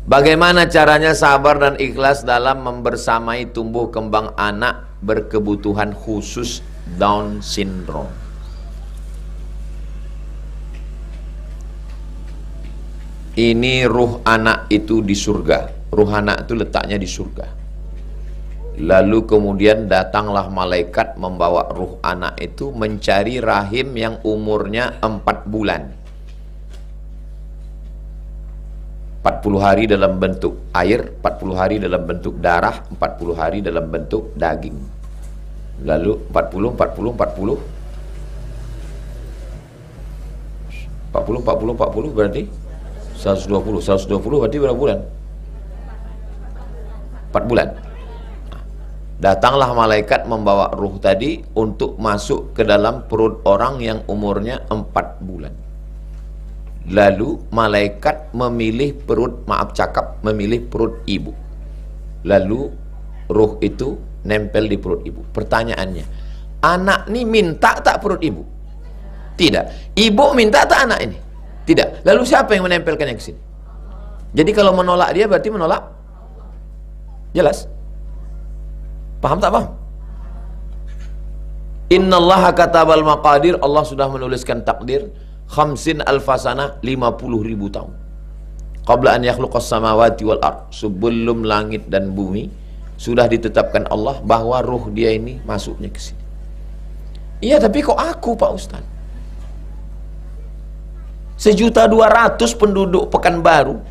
Bagaimana caranya sabar dan ikhlas dalam membersamai tumbuh kembang anak berkebutuhan khusus Down syndrome? Ini ruh anak itu di surga. Ruh anak itu letaknya di surga. Lalu kemudian datanglah malaikat membawa ruh anak itu mencari rahim yang umurnya 4 bulan. 40 hari dalam bentuk air, 40 hari dalam bentuk darah, 40 hari dalam bentuk daging. Lalu 40 berarti 120 berarti berapa bulan? 4 bulan. Datanglah malaikat membawa ruh tadi untuk masuk ke dalam perut orang yang umurnya 4 bulan. Lalu malaikat memilih perut ibu. Lalu ruh itu nempel di perut ibu. Pertanyaannya, anak ini minta tak perut ibu? Tidak. Ibu minta tak anak ini? Tidak. Lalu siapa yang menempelkannya ke sini? Jadi kalau menolak dia berarti menolak. Jelas? Paham tak paham? Innallaha katabal maqadir, Allah sudah menuliskan takdir 50 alfasana, 50.000 tahun. Qabla an yakhluqas samawati wal ard, sebelum langit dan bumi sudah ditetapkan Allah bahwa ruh dia ini masuknya ke sini. Iya, tapi kok aku Pak Ustaz? 1.200.000 penduduk Pekanbaru,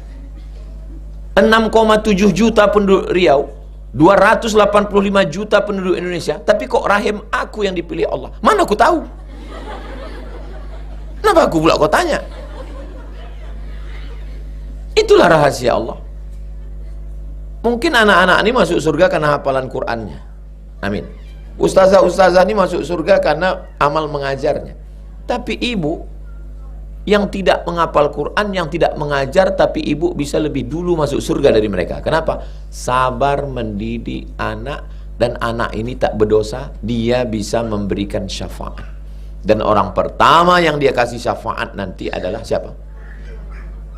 6,7 juta penduduk Riau, 285 juta penduduk Indonesia, tapi kok rahim aku yang dipilih Allah? Mana aku tahu? Kenapa aku pula kau tanya? Itulah rahasia Allah. Mungkin anak-anak ini masuk surga karena hafalan Qur'annya. Amin. Ustazah-ustazah ini masuk surga karena amal mengajarnya. Tapi ibu yang tidak menghafal Quran, yang tidak mengajar, tapi ibu bisa lebih dulu masuk surga dari mereka. Kenapa? Sabar mendidik anak, dan anak ini tak berdosa, dia bisa memberikan syafaat. Dan orang pertama yang dia kasih syafaat nanti adalah siapa?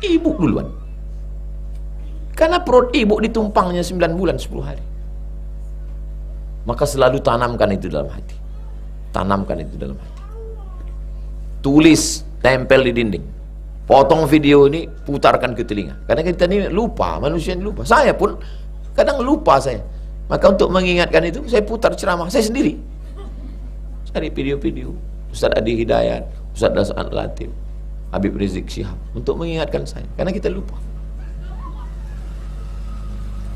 Ibu duluan. Karena perut ibu ditumpangnya 9 bulan 10 hari. Maka selalu tanamkan itu dalam hati. Tanamkan itu dalam hati. Tulis, tempel di dinding. Potong video ini, putarkan ke telinga. Karena kita ini lupa, manusia ini lupa. Saya pun kadang lupa saya. Maka untuk mengingatkan itu, saya putar ceramah saya sendiri. Cari video-video Ustaz Adi Hidayat, Ustaz Das'an Latif, Habib Rizik Syihab, untuk mengingatkan saya. Karena kita lupa.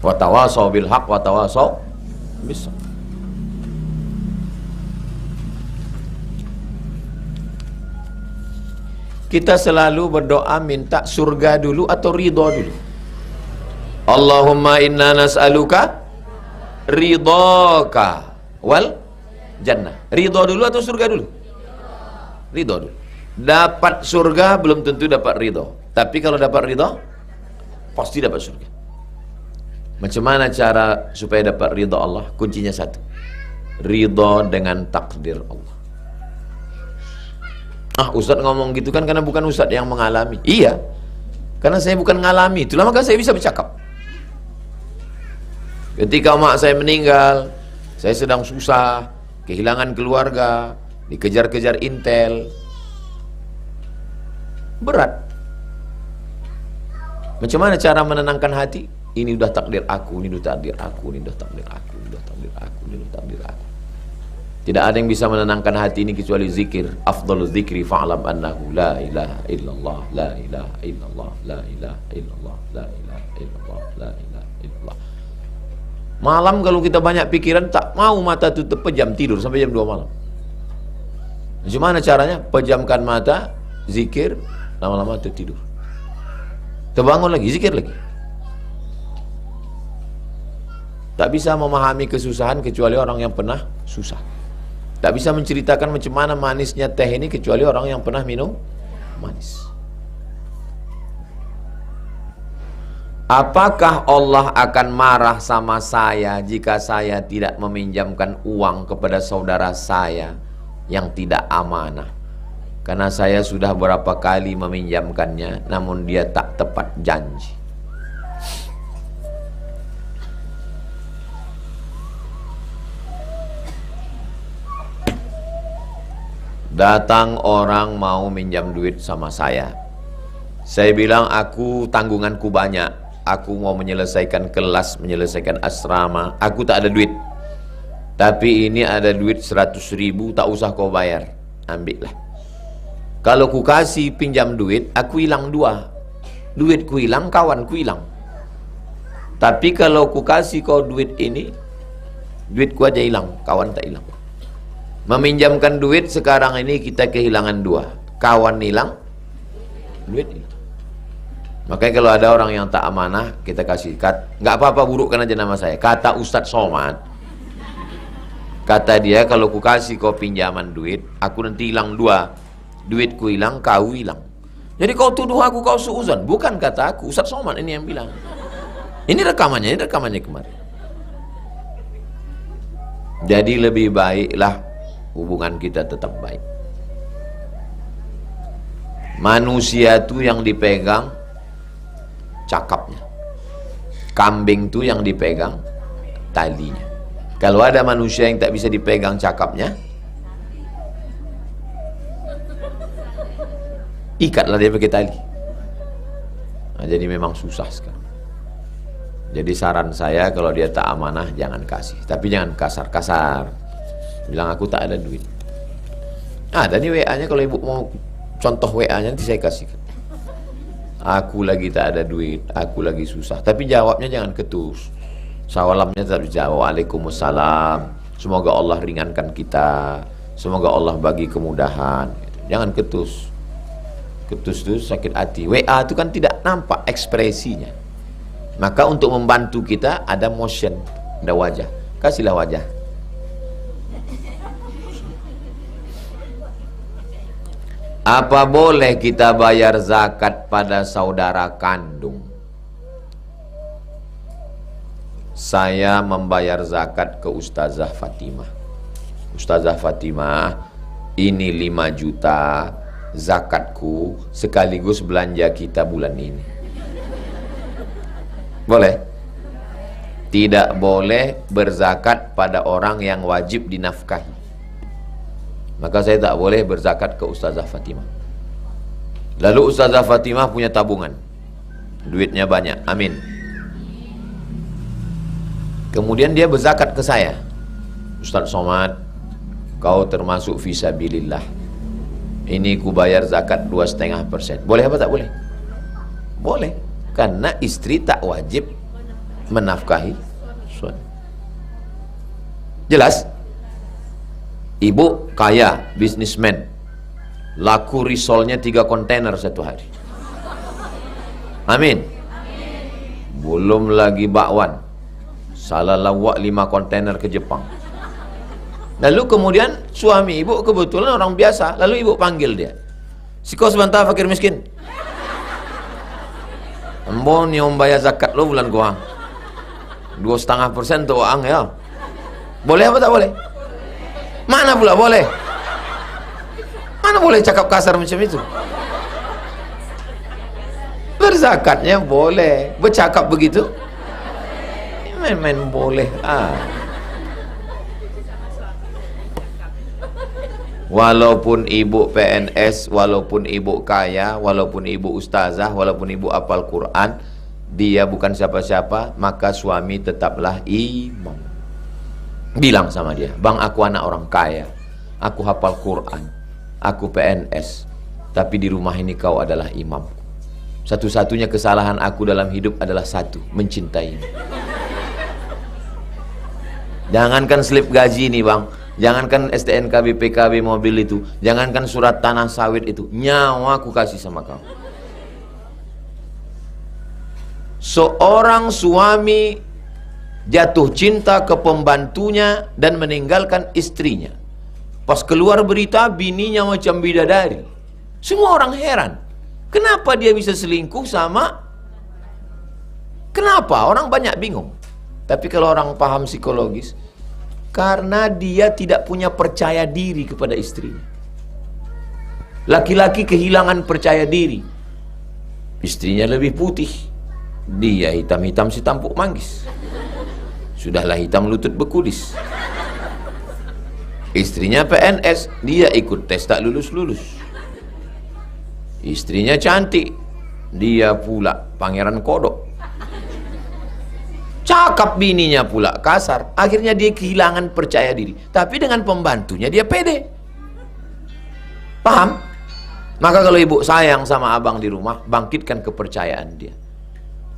Wa tawasau bil haq wa tawasau bis sabr. Kita selalu berdoa minta surga dulu atau ridha dulu. Allahumma inna nas'aluka ridhaka wal jannah. Ridha dulu atau surga dulu? Ridha dulu. Dapat surga belum tentu dapat ridha. Tapi kalau dapat ridha, pasti dapat surga. Macam mana cara supaya dapat ridha Allah? Kuncinya satu. Ridha dengan takdir Allah. Ah, Ustaz ngomong gitu kan karena bukan Ustaz yang mengalami. Iya, karena saya bukan mengalami. Itulah maka saya bisa bercakap. Ketika mak saya meninggal, saya sedang susah, kehilangan keluarga, dikejar-kejar intel, berat. Macam mana cara menenangkan hati? Ini udah takdir aku, ini udah takdir aku, ini udah takdir aku, ini udah takdir aku, ini udah takdir aku. Tidak ada yang bisa menenangkan hati ini kecuali zikir. Afdhalul zikri fa'lam annahu la ilaha illallah, la ilaha illallah, la ilaha illallah, la ilaha illallah, la ilaha illallah. Malam kalau kita banyak pikiran, tak mau mata tutup, pejam tidur sampai jam 2 malam. Gimana caranya? Pejamkan mata, zikir, lama-lama tidur. Terbangun lagi, zikir lagi. Tak bisa memahami kesusahan kecuali orang yang pernah susah. Tak bisa menceritakan macam mana manisnya teh ini kecuali orang yang pernah minum manis. Apakah Allah akan marah sama saya jika saya tidak meminjamkan uang kepada saudara saya yang tidak amanah? Karena saya sudah berapa kali meminjamkannya, namun dia tak tepat janji. Datang orang mau minjam duit sama saya. Saya bilang aku tanggunganku banyak. Aku mau menyelesaikan kelas, menyelesaikan asrama. Aku tak ada duit. Tapi ini ada duit 100.000, tak usah kau bayar. Ambillah. Kalau ku kasih pinjam duit, aku hilang 2. Duitku hilang, kawanku hilang. Tapi kalau ku kasih kau duit ini, duitku aja hilang, kawan tak hilang. Meminjamkan duit sekarang ini kita kehilangan 2. Kawan hilang, duit hilang. Makanya kalau ada orang yang tak amanah, kita kasih. Nggak apa-apa, burukkan aja nama saya. Kata Ustadz Somad, kata dia, kalau ku kasih kau pinjaman duit, aku nanti hilang 2. Duitku hilang, kau hilang. Jadi kau tuduh aku kau suuzon. Bukan kata aku, Ustadz Somad ini yang bilang. Ini rekamannya kemarin. Jadi lebih baiklah hubungan kita tetap baik. Manusia itu yang dipegang cakapnya, kambing itu yang dipegang talinya. Kalau ada manusia yang tak bisa dipegang cakapnya, ikatlah dia pakai tali. Nah, jadi memang susah sekarang. Jadi saran saya, kalau dia tak amanah jangan kasih, tapi jangan kasar-kasar. Bilang aku tak ada duit. Ada nih WA-nya, kalau ibu mau contoh WA-nya nanti saya kasih. Aku lagi tak ada duit, aku lagi susah. Tapi jawabnya jangan ketus. Salamnya tetap dijawab, Waalaikumsalam. Semoga Allah ringankan kita. Semoga Allah bagi kemudahan. Jangan ketus. Ketus itu sakit hati. WA itu kan tidak nampak ekspresinya. Maka untuk membantu kita ada motion, ada wajah. Kasihlah wajah. Apa boleh kita bayar zakat pada saudara kandung? Saya membayar zakat ke Ustazah Fatimah. Ustazah Fatimah, ini 5 juta zakatku sekaligus belanja kita bulan ini. Boleh? Tidak boleh berzakat pada orang yang wajib dinafkahi. Maka saya tak boleh berzakat ke Ustazah Fatimah. Lalu Ustazah Fatimah punya tabungan, duitnya banyak, amin. Kemudian dia berzakat ke saya. Ustaz Somad, kau termasuk fisabilillah. Ini ku bayar zakat 2,5%. Boleh apa tak boleh? Boleh, karena istri tak wajib menafkahi suami. Jelas? Ibu kaya, bisnismen, laku risolnya 3 kontainer satu hari. Amin. Belum lagi bakwan, salah lawak 5 kontainer ke Jepang. Lalu kemudian suami ibu kebetulan orang biasa. Lalu ibu panggil dia, "Siko sebentar fakir miskin, embo ni om bayar zakat lo bulan gua 2,5% tuh ang ya." Boleh apa tak boleh? Mana pula boleh? Mana boleh cakap kasar macam itu? Berzakatnya boleh, bercakap begitu main-main boleh. Walaupun ibu PNS, walaupun ibu kaya, walaupun ibu ustazah, walaupun ibu hafal Quran, dia bukan siapa-siapa, maka suami tetaplah imam. Bilang sama dia, "Bang, aku anak orang kaya, aku hafal Quran, aku PNS, tapi di rumah ini kau adalah imam. Satu-satunya kesalahan aku dalam hidup adalah satu, mencintaimu." Jangankan slip gaji nih bang, jangankan STNK, BPKB, mobil itu, jangankan surat tanah sawit itu, nyawa aku kasih sama kau. Seorang suami jatuh cinta ke pembantunya dan meninggalkan istrinya. Pas keluar berita bininya macam bidadari, semua orang heran. Kenapa dia bisa selingkuh sama? Kenapa? Orang banyak bingung. Tapi kalau orang paham psikologis, karena dia tidak punya percaya diri kepada istrinya. Laki-laki kehilangan percaya diri. Istrinya lebih putih, dia hitam-hitam si tampuk manggis. Sudahlah hitam lutut bekulis. Istrinya PNS, dia ikut tes tak lulus-lulus. Istrinya cantik, dia pula pangeran kodok. Cakap bininya pula kasar. Akhirnya dia kehilangan percaya diri. Tapi dengan pembantunya dia pede. Paham? Maka kalau ibu sayang sama abang di rumah, bangkitkan kepercayaan dia.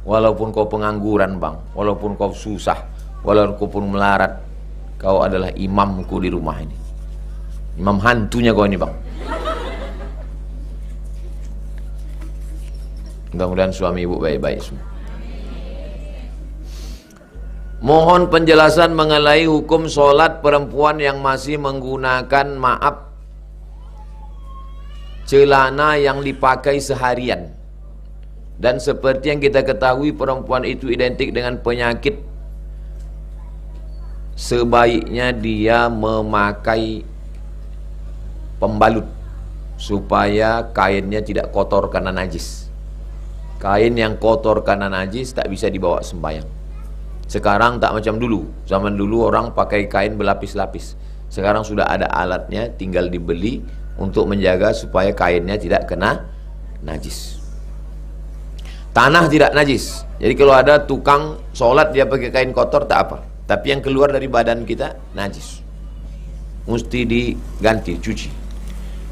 Walaupun kau pengangguran bang, walaupun kau susah, walaupun kau pun melarat, kau adalah imamku di rumah ini. Imam hantunya kau ini bang. Mudah-mudahan suami ibu baik-baik semua. Mohon penjelasan mengenai hukum sholat perempuan yang masih menggunakan celana yang dipakai seharian. Dan seperti yang kita ketahui, perempuan itu identik dengan penyakit. Sebaiknya dia memakai pembalut supaya kainnya tidak kotor karena najis. Kain yang kotor karena najis tak bisa dibawa sembahyang. Sekarang tak macam dulu. Zaman dulu orang pakai kain berlapis-lapis. Sekarang sudah ada alatnya, tinggal dibeli untuk menjaga supaya kainnya tidak kena najis. Tanah tidak najis. Jadi kalau ada tukang sholat dia pakai kain kotor tak apa. Tapi yang keluar dari badan kita najis, mesti diganti, cuci.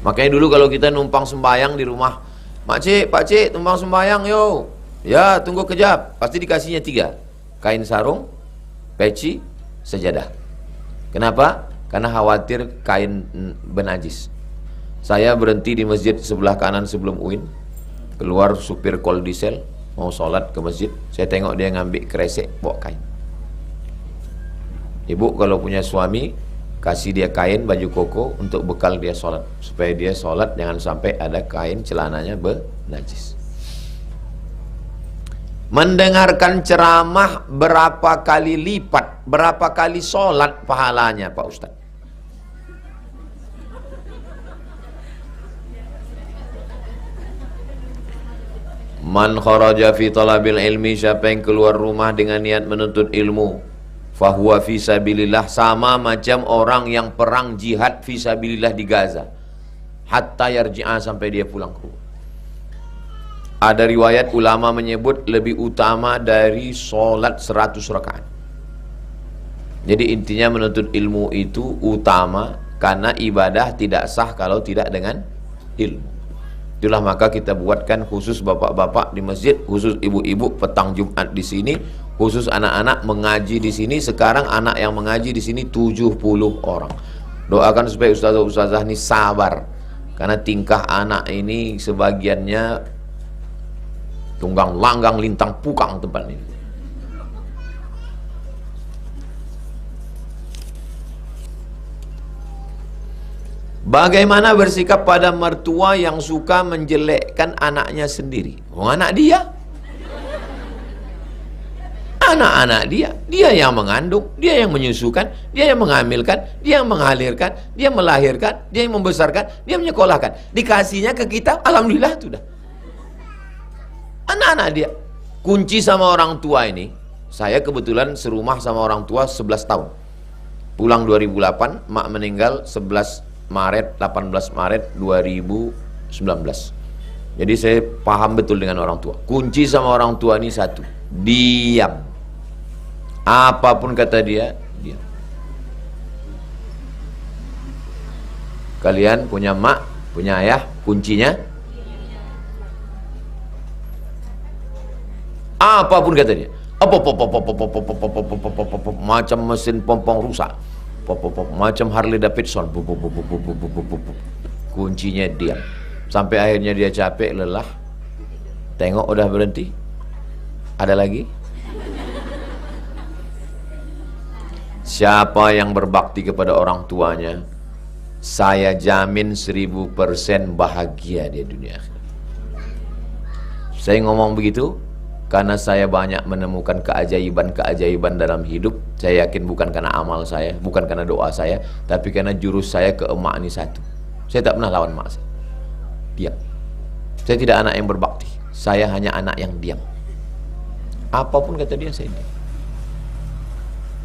Makanya dulu kalau kita numpang sembayang di rumah, Pak Cik, numpang sembayang yo. Ya, tunggu kejap. Pasti dikasihnya 3. Kain sarung, peci, sejadah. Kenapa? Karena khawatir kain benajis. Saya berhenti di masjid sebelah kanan sebelum UIN. Keluar supir kol diesel, mau sholat ke masjid. Saya tengok dia ngambil kresek, bawa kain. Ibu kalau punya suami, kasih dia kain baju koko untuk bekal dia sholat, supaya dia sholat jangan sampai ada kain celananya bernajis. Mendengarkan ceramah berapa kali lipat, berapa kali sholat pahalanya Pak Ustaz? Man kharaja fi talabil ilmi, siapa yang keluar rumah dengan niat menuntut ilmu, fahuwa fi sabilillah, sama macam orang yang perang jihad fi sabilillah di Gaza, hatta yarji'a, sampai dia pulang ke rumah. Ada riwayat ulama menyebut lebih utama dari sholat 100 rakaat. Jadi intinya menuntut ilmu itu utama, karena ibadah tidak sah kalau tidak dengan ilmu. Itulah maka kita buatkan khusus bapak-bapak di masjid, khusus ibu-ibu petang Jumat di sini, khusus anak-anak mengaji di sini. Sekarang anak yang mengaji di sini 70 orang. Doakan supaya ustazah-ustazah ini sabar, karena tingkah anak ini sebagiannya tunggang langgang lintang pukang tempat ini. Bagaimana bersikap pada mertua yang suka menjelekkan anaknya sendiri? Oh, anak dia, anak-anak dia yang mengandung, dia yang menyusukan, dia yang mengamilkan, dia yang mengalirkan, dia melahirkan, dia yang membesarkan, dia menyekolahkan. Dikasihnya ke kita, alhamdulillah sudah. Anak-anak dia. Kunci sama orang tua ini, saya kebetulan serumah sama orang tua 11 tahun. Pulang 2008, mak meninggal 18 Maret 2019. Jadi saya paham betul dengan orang tua. Kunci sama orang tua ini satu, diam. Apapun kata dia, diam. Kalian punya mak, punya ayah, kuncinya apapun kata dia, macam mesin pompong rusak, macam Harley Davidson, kuncinya diam. Sampai akhirnya dia capek, lelah, tengok udah berhenti, ada lagi. Siapa yang berbakti kepada orang tuanya, saya jamin 1000% bahagia di dunia akhirat. Saya ngomong begitu karena saya banyak menemukan keajaiban-keajaiban dalam hidup. Saya yakin bukan karena amal saya, bukan karena doa saya, tapi karena jurus saya ke emak ini satu. Saya tak pernah lawan emak saya. Diam. Saya tidak anak yang berbakti. Saya hanya anak yang diam. Apapun kata dia, saya diam.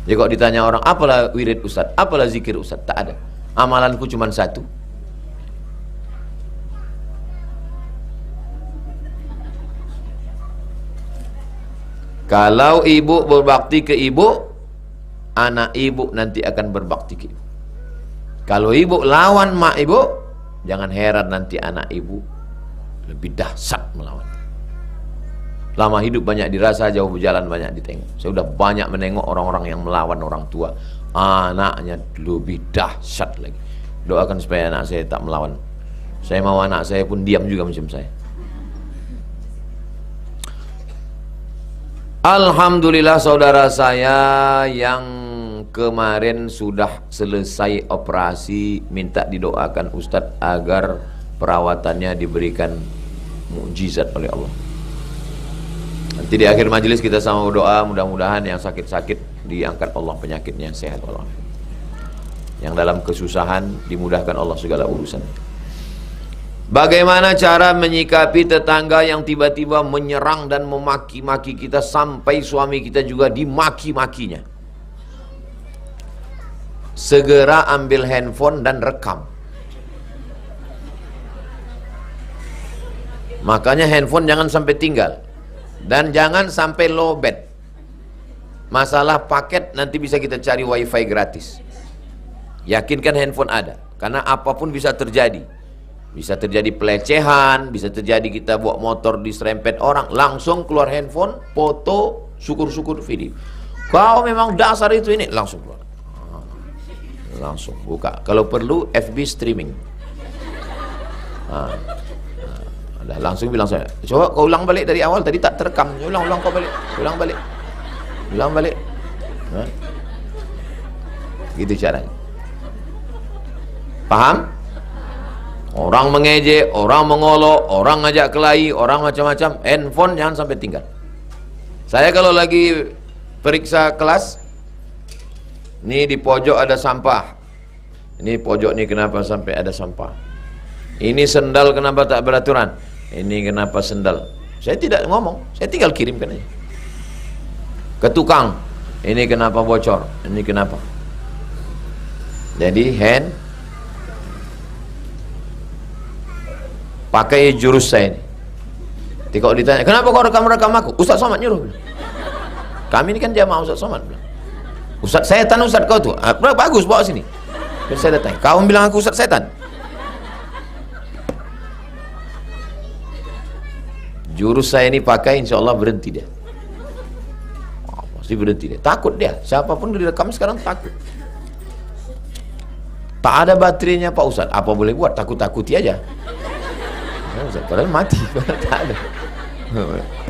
Jadi kalau ditanya orang, apalah wirid Ustaz, apalah zikir Ustaz, tak ada. Amalanku cuma satu. Kalau ibu berbakti ke ibu, anak ibu nanti akan berbakti ke ibu. Kalau ibu lawan mak ibu, jangan heran nanti anak ibu lebih dahsyat melawan. Lama hidup banyak dirasa, jauh berjalan banyak ditengok. Saya sudah banyak menengok orang-orang yang melawan orang tua, anaknya lebih dahsyat lagi. Doakan supaya anak saya tak melawan. Saya mau anak saya pun diam juga macam saya. Alhamdulillah saudara saya yang kemarin sudah selesai operasi, minta didoakan Ustadz agar perawatannya diberikan mukjizat oleh Allah. Nanti di akhir majelis kita sama doa, mudah-mudahan yang sakit-sakit diangkat Allah penyakitnya, sehat Allah. Yang dalam kesusahan dimudahkan Allah segala urusan. Bagaimana cara menyikapi tetangga yang tiba-tiba menyerang dan memaki-maki kita sampai suami kita juga dimaki-makinya? Segera ambil handphone dan rekam. Makanya handphone jangan sampai tinggal. Dan jangan sampai lowbat. Masalah paket nanti bisa kita cari wifi gratis. Yakinkan handphone ada, karena apapun bisa terjadi. Bisa terjadi pelecehan, bisa terjadi kita bawa motor diserempet orang, langsung keluar handphone, foto, syukur-syukur video. Kau memang dasar itu ini, langsung keluar. Langsung buka. Kalau perlu FB streaming. Langsung bilang saya, coba kau ulang balik dari awal, tadi tak terekam. Ulang kau balik, ulang balik. Gitu caranya. Paham? Orang mengejek, orang mengolok, orang ngajak kelahi, orang macam-macam. Handphone jangan sampai tinggal. Saya kalau lagi periksa kelas, ini di pojok ada sampah. Ini pojok ini kenapa sampai ada sampah? Ini sendal kenapa tak beraturan? Ini kenapa sendal? Saya tidak ngomong, saya tinggal kirimkan aja. Ke tukang, ini kenapa bocor? Ini kenapa? Jadi pakai jurus saya ini. Jadi kalau ditanya, kenapa kau rekam aku? Ustaz Somad nyuruh. Kami ini kan jamaah Ustaz Somad. Ustaz setan Ustaz kau tuh. Bagus bawa sini. Terus saya datang. Kau bilang aku Ustaz setan. Jurus saya ini pakai, insya Allah berhenti dia. Pasti berhenti dia. Takut dia. Siapapun direkam sekarang takut. Tak ada baterainya Pak Ustaz. Apa boleh buat? Takut-takuti aja. Padahal mati. Padahal tak ada.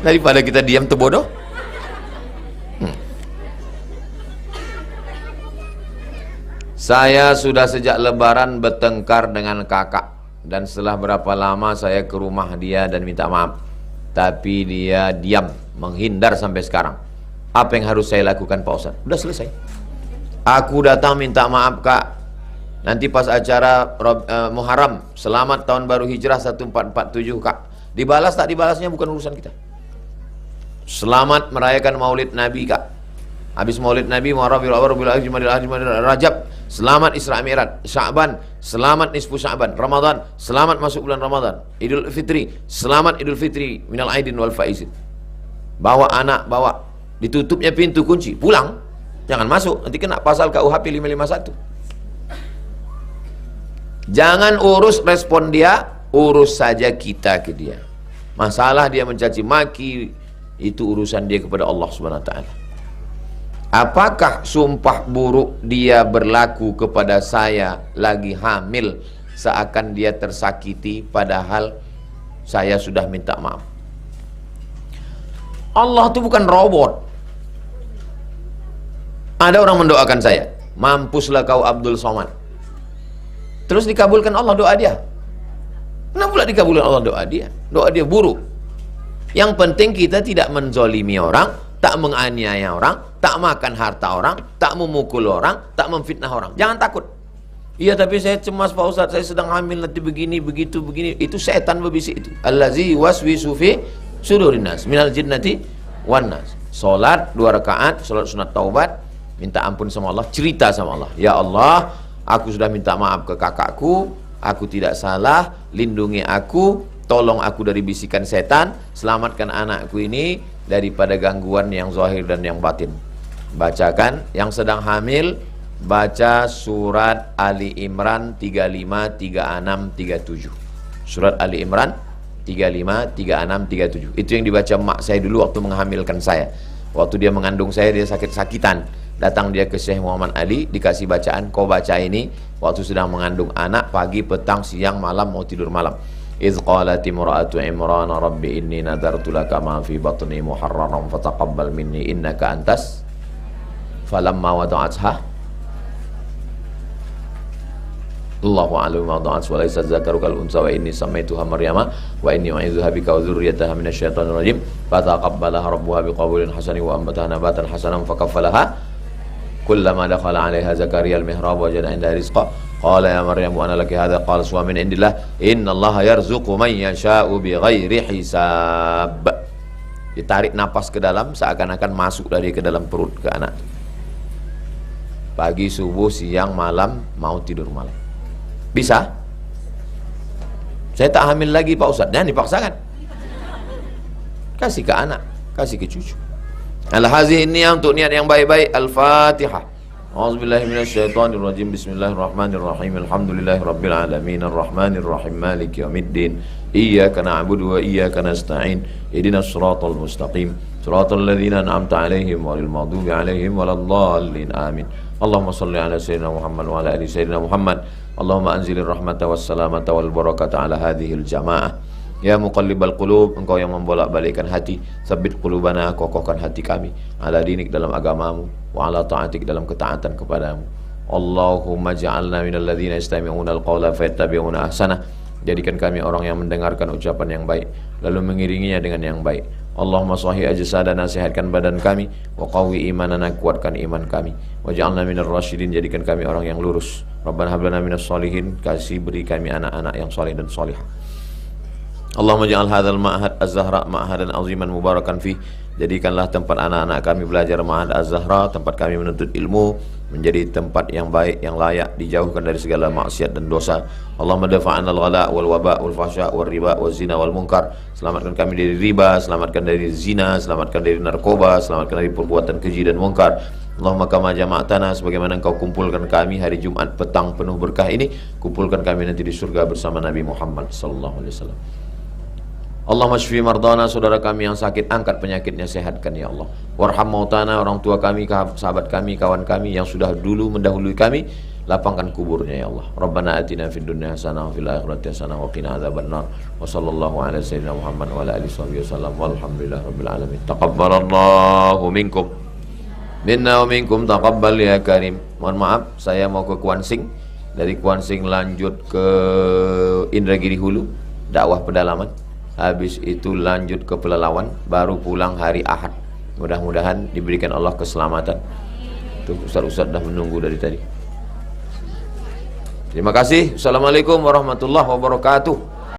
Daripada kita diam terbodoh. Saya sudah sejak lebaran bertengkar dengan kakak. Dan setelah berapa lama saya ke rumah dia dan minta maaf. Tapi dia diam, menghindar sampai sekarang. Apa yang harus saya lakukan Pak Ustaz? Udah selesai. Aku datang minta maaf kak. Nanti pas acara Muharram, selamat tahun baru hijrah 1447 kak. Dibalas tak dibalasnya bukan urusan kita. Selamat merayakan Maulid Nabi kak. Habis Maulid Nabi, Muharram, Rajab, selamat Isra Mi'raj, Sya'ban, selamat nisfu Sya'ban, Ramadan, selamat masuk bulan Ramadan, Idul Fitri, selamat Idul Fitri, minal aidin wal faizin. Bawa anak, bawa. Ditutupnya pintu kunci, pulang. Jangan masuk, nanti kena pasal KUHP 551. Jangan urus respon dia, urus saja kita ke dia. Masalah dia mencaci maki, itu urusan dia kepada Allah Subhanahu wa taala. Apakah sumpah buruk dia berlaku kepada saya lagi hamil seakan dia tersakiti padahal saya sudah minta maaf? Allah itu bukan robot. Ada orang mendoakan saya, mampuslah kau Abdul Somad. Terus dikabulkan Allah doa dia. Kenapa pula dikabulkan Allah doa dia? Doa dia buruk. Yang penting kita tidak menzolimi orang, tak menganiaya orang, tak makan harta orang, tak memukul orang, tak memfitnah orang. Jangan takut. Iya tapi saya cemas Pak Ustaz, saya sedang hamil nanti begini, begitu, begini. Itu setan berbisik itu. Allazi waswisu fi sudurin nas minal jinnati wan nas. Salat 2 rakaat, salat sunat taubat, minta ampun sama Allah, cerita sama Allah. Ya Allah, aku sudah minta maaf ke kakakku, aku tidak salah, lindungi aku, tolong aku dari bisikan setan, selamatkan anakku ini daripada gangguan yang zahir dan yang batin. Bacakan yang sedang hamil, baca surat Ali Imran 35, 36, 37. Surat Ali Imran 35, 36, 37. Itu yang dibaca mak saya dulu waktu menghamilkan saya. Waktu dia mengandung saya, dia sakit-sakitan. Datang dia ke Syekh Muhammad Ali, dikasih bacaan, kau baca ini waktu sedang mengandung anak, pagi, petang, siang, malam, mau tidur malam. إذ قالت امرأة عمران رب إني نذرت لك ما في بطني محررا فتقبل مني إنك أنتس فلما وضعتها الله أعلم ما وضعت وليس الذكر كالأنثى وإني سميتها مريم وإني أعيذها بك وذريتها من الشيطان الرجيم فتقبلها ربها بقبول حسن وأنبتها نباتا حسنا فكفلها كلما دخل عليها زكريا المحراب وجد عندها رزقا قال يا مريم أنا لك هذا قال سوى من عند الله إن الله يرزق من يشاء بغير حساب. Ditarik napas ke dalam seakan-akan masuk dari ke dalam perut ke anak. Pagi, subuh, siang, malam, mau tidur malam. Bisa? Saya tak hamil lagi Pak Ustaz. Jangan dipaksakan. Kasih ke anak, kasih ke cucu. Al-hazi ini untuk niat yang baik-baik. Al-Fatihah. A'udzubillahi minasyaitonirrajim. Bismillahirrahmanirrahim. Alhamdulillahirabbil alamin arrahmanirrahim maliki yaumiddin. Iyyaka na'budu wa iyyaka nasta'in. Ihdinas siratal mustaqim. Siratal ladzina an'amta 'alaihim ghairil maghdubi 'alaihim waladdallin. Amin. Allahumma shalli ala sayyidina Muhammad wa ala ali sayyidina Muhammad. Allahumma anzilir rahmata was salamata wal barakata ala hadhil jamaah. Ya muqallibal qulub, engkau yang membolak-balikkan hati, sabbit qulubana, kokohkan hati kami ala dinik, dalam agamamu, wa ala ta'atik, dalam ketaatan kepadamu. Allahumma ja'alna minal ladzina yastami'una al-qawla fayattabi'una ahsanah. Jadikan kami orang yang mendengarkan ucapan yang baik lalu mengiringinya dengan yang baik. Allahumma sahih ajsadana, sehatkan badan kami, wa qawi imanana, kuatkan iman kami, wa ja'alna minar rasyidin, jadikan kami orang yang lurus. Rabbana hab lana minas sholihin, kasih beri kami anak-anak yang saleh dan salihah. Allahumma ja'al hadzal ma'had az-Zahra ma'hadan aziman mubarakan fi. Jadikanlah tempat anak-anak kami belajar Ma'had Az-Zahra, tempat kami menuntut ilmu, menjadi tempat yang baik, yang layak, dijauhkan dari segala maksiat dan dosa. Allahumma dafa'an al-ghala wal waba wal fahsya wal riba wal zina wal munkar. Selamatkan kami dari riba, selamatkan dari zina, selamatkan dari narkoba, selamatkan dari perbuatan keji dan munkar. Allahumma kama jama'tana, sebagaimana engkau kumpulkan kami hari Jumat petang penuh berkah ini, kumpulkan kami nanti di surga bersama Nabi Muhammad sallallahu alaihi wasallam. Allahumma shfi mardana, saudara kami yang sakit, angkat penyakitnya, sehatkan ya Allah. Warham mautana, orang tua kami, sahabat kami, kawan kami yang sudah dulu mendahului kami, lapangkan kuburnya ya Allah. Rabbana atina fid dunya hasanah wa fil akhirati hasanah wa qina adzabannar. Wa sallallahu ala sayyidina Muhammad wa ala alihi wasallam. Walhamdulillahirabbil alamin. Taqabbalallahu minkum minna wa minkum taqabbal ya karim. Mohon maaf, saya mau ke Kuansing. Dari Kuansing lanjut ke Indragiri Hulu, dakwah pedalaman. Habis itu lanjut ke Pelalawan, baru pulang hari Ahad. Mudah-mudahan diberikan Allah keselamatan. Tuh ustaz-ustaz dah menunggu dari tadi. Terima kasih. Assalamualaikum warahmatullahi wabarakatuh.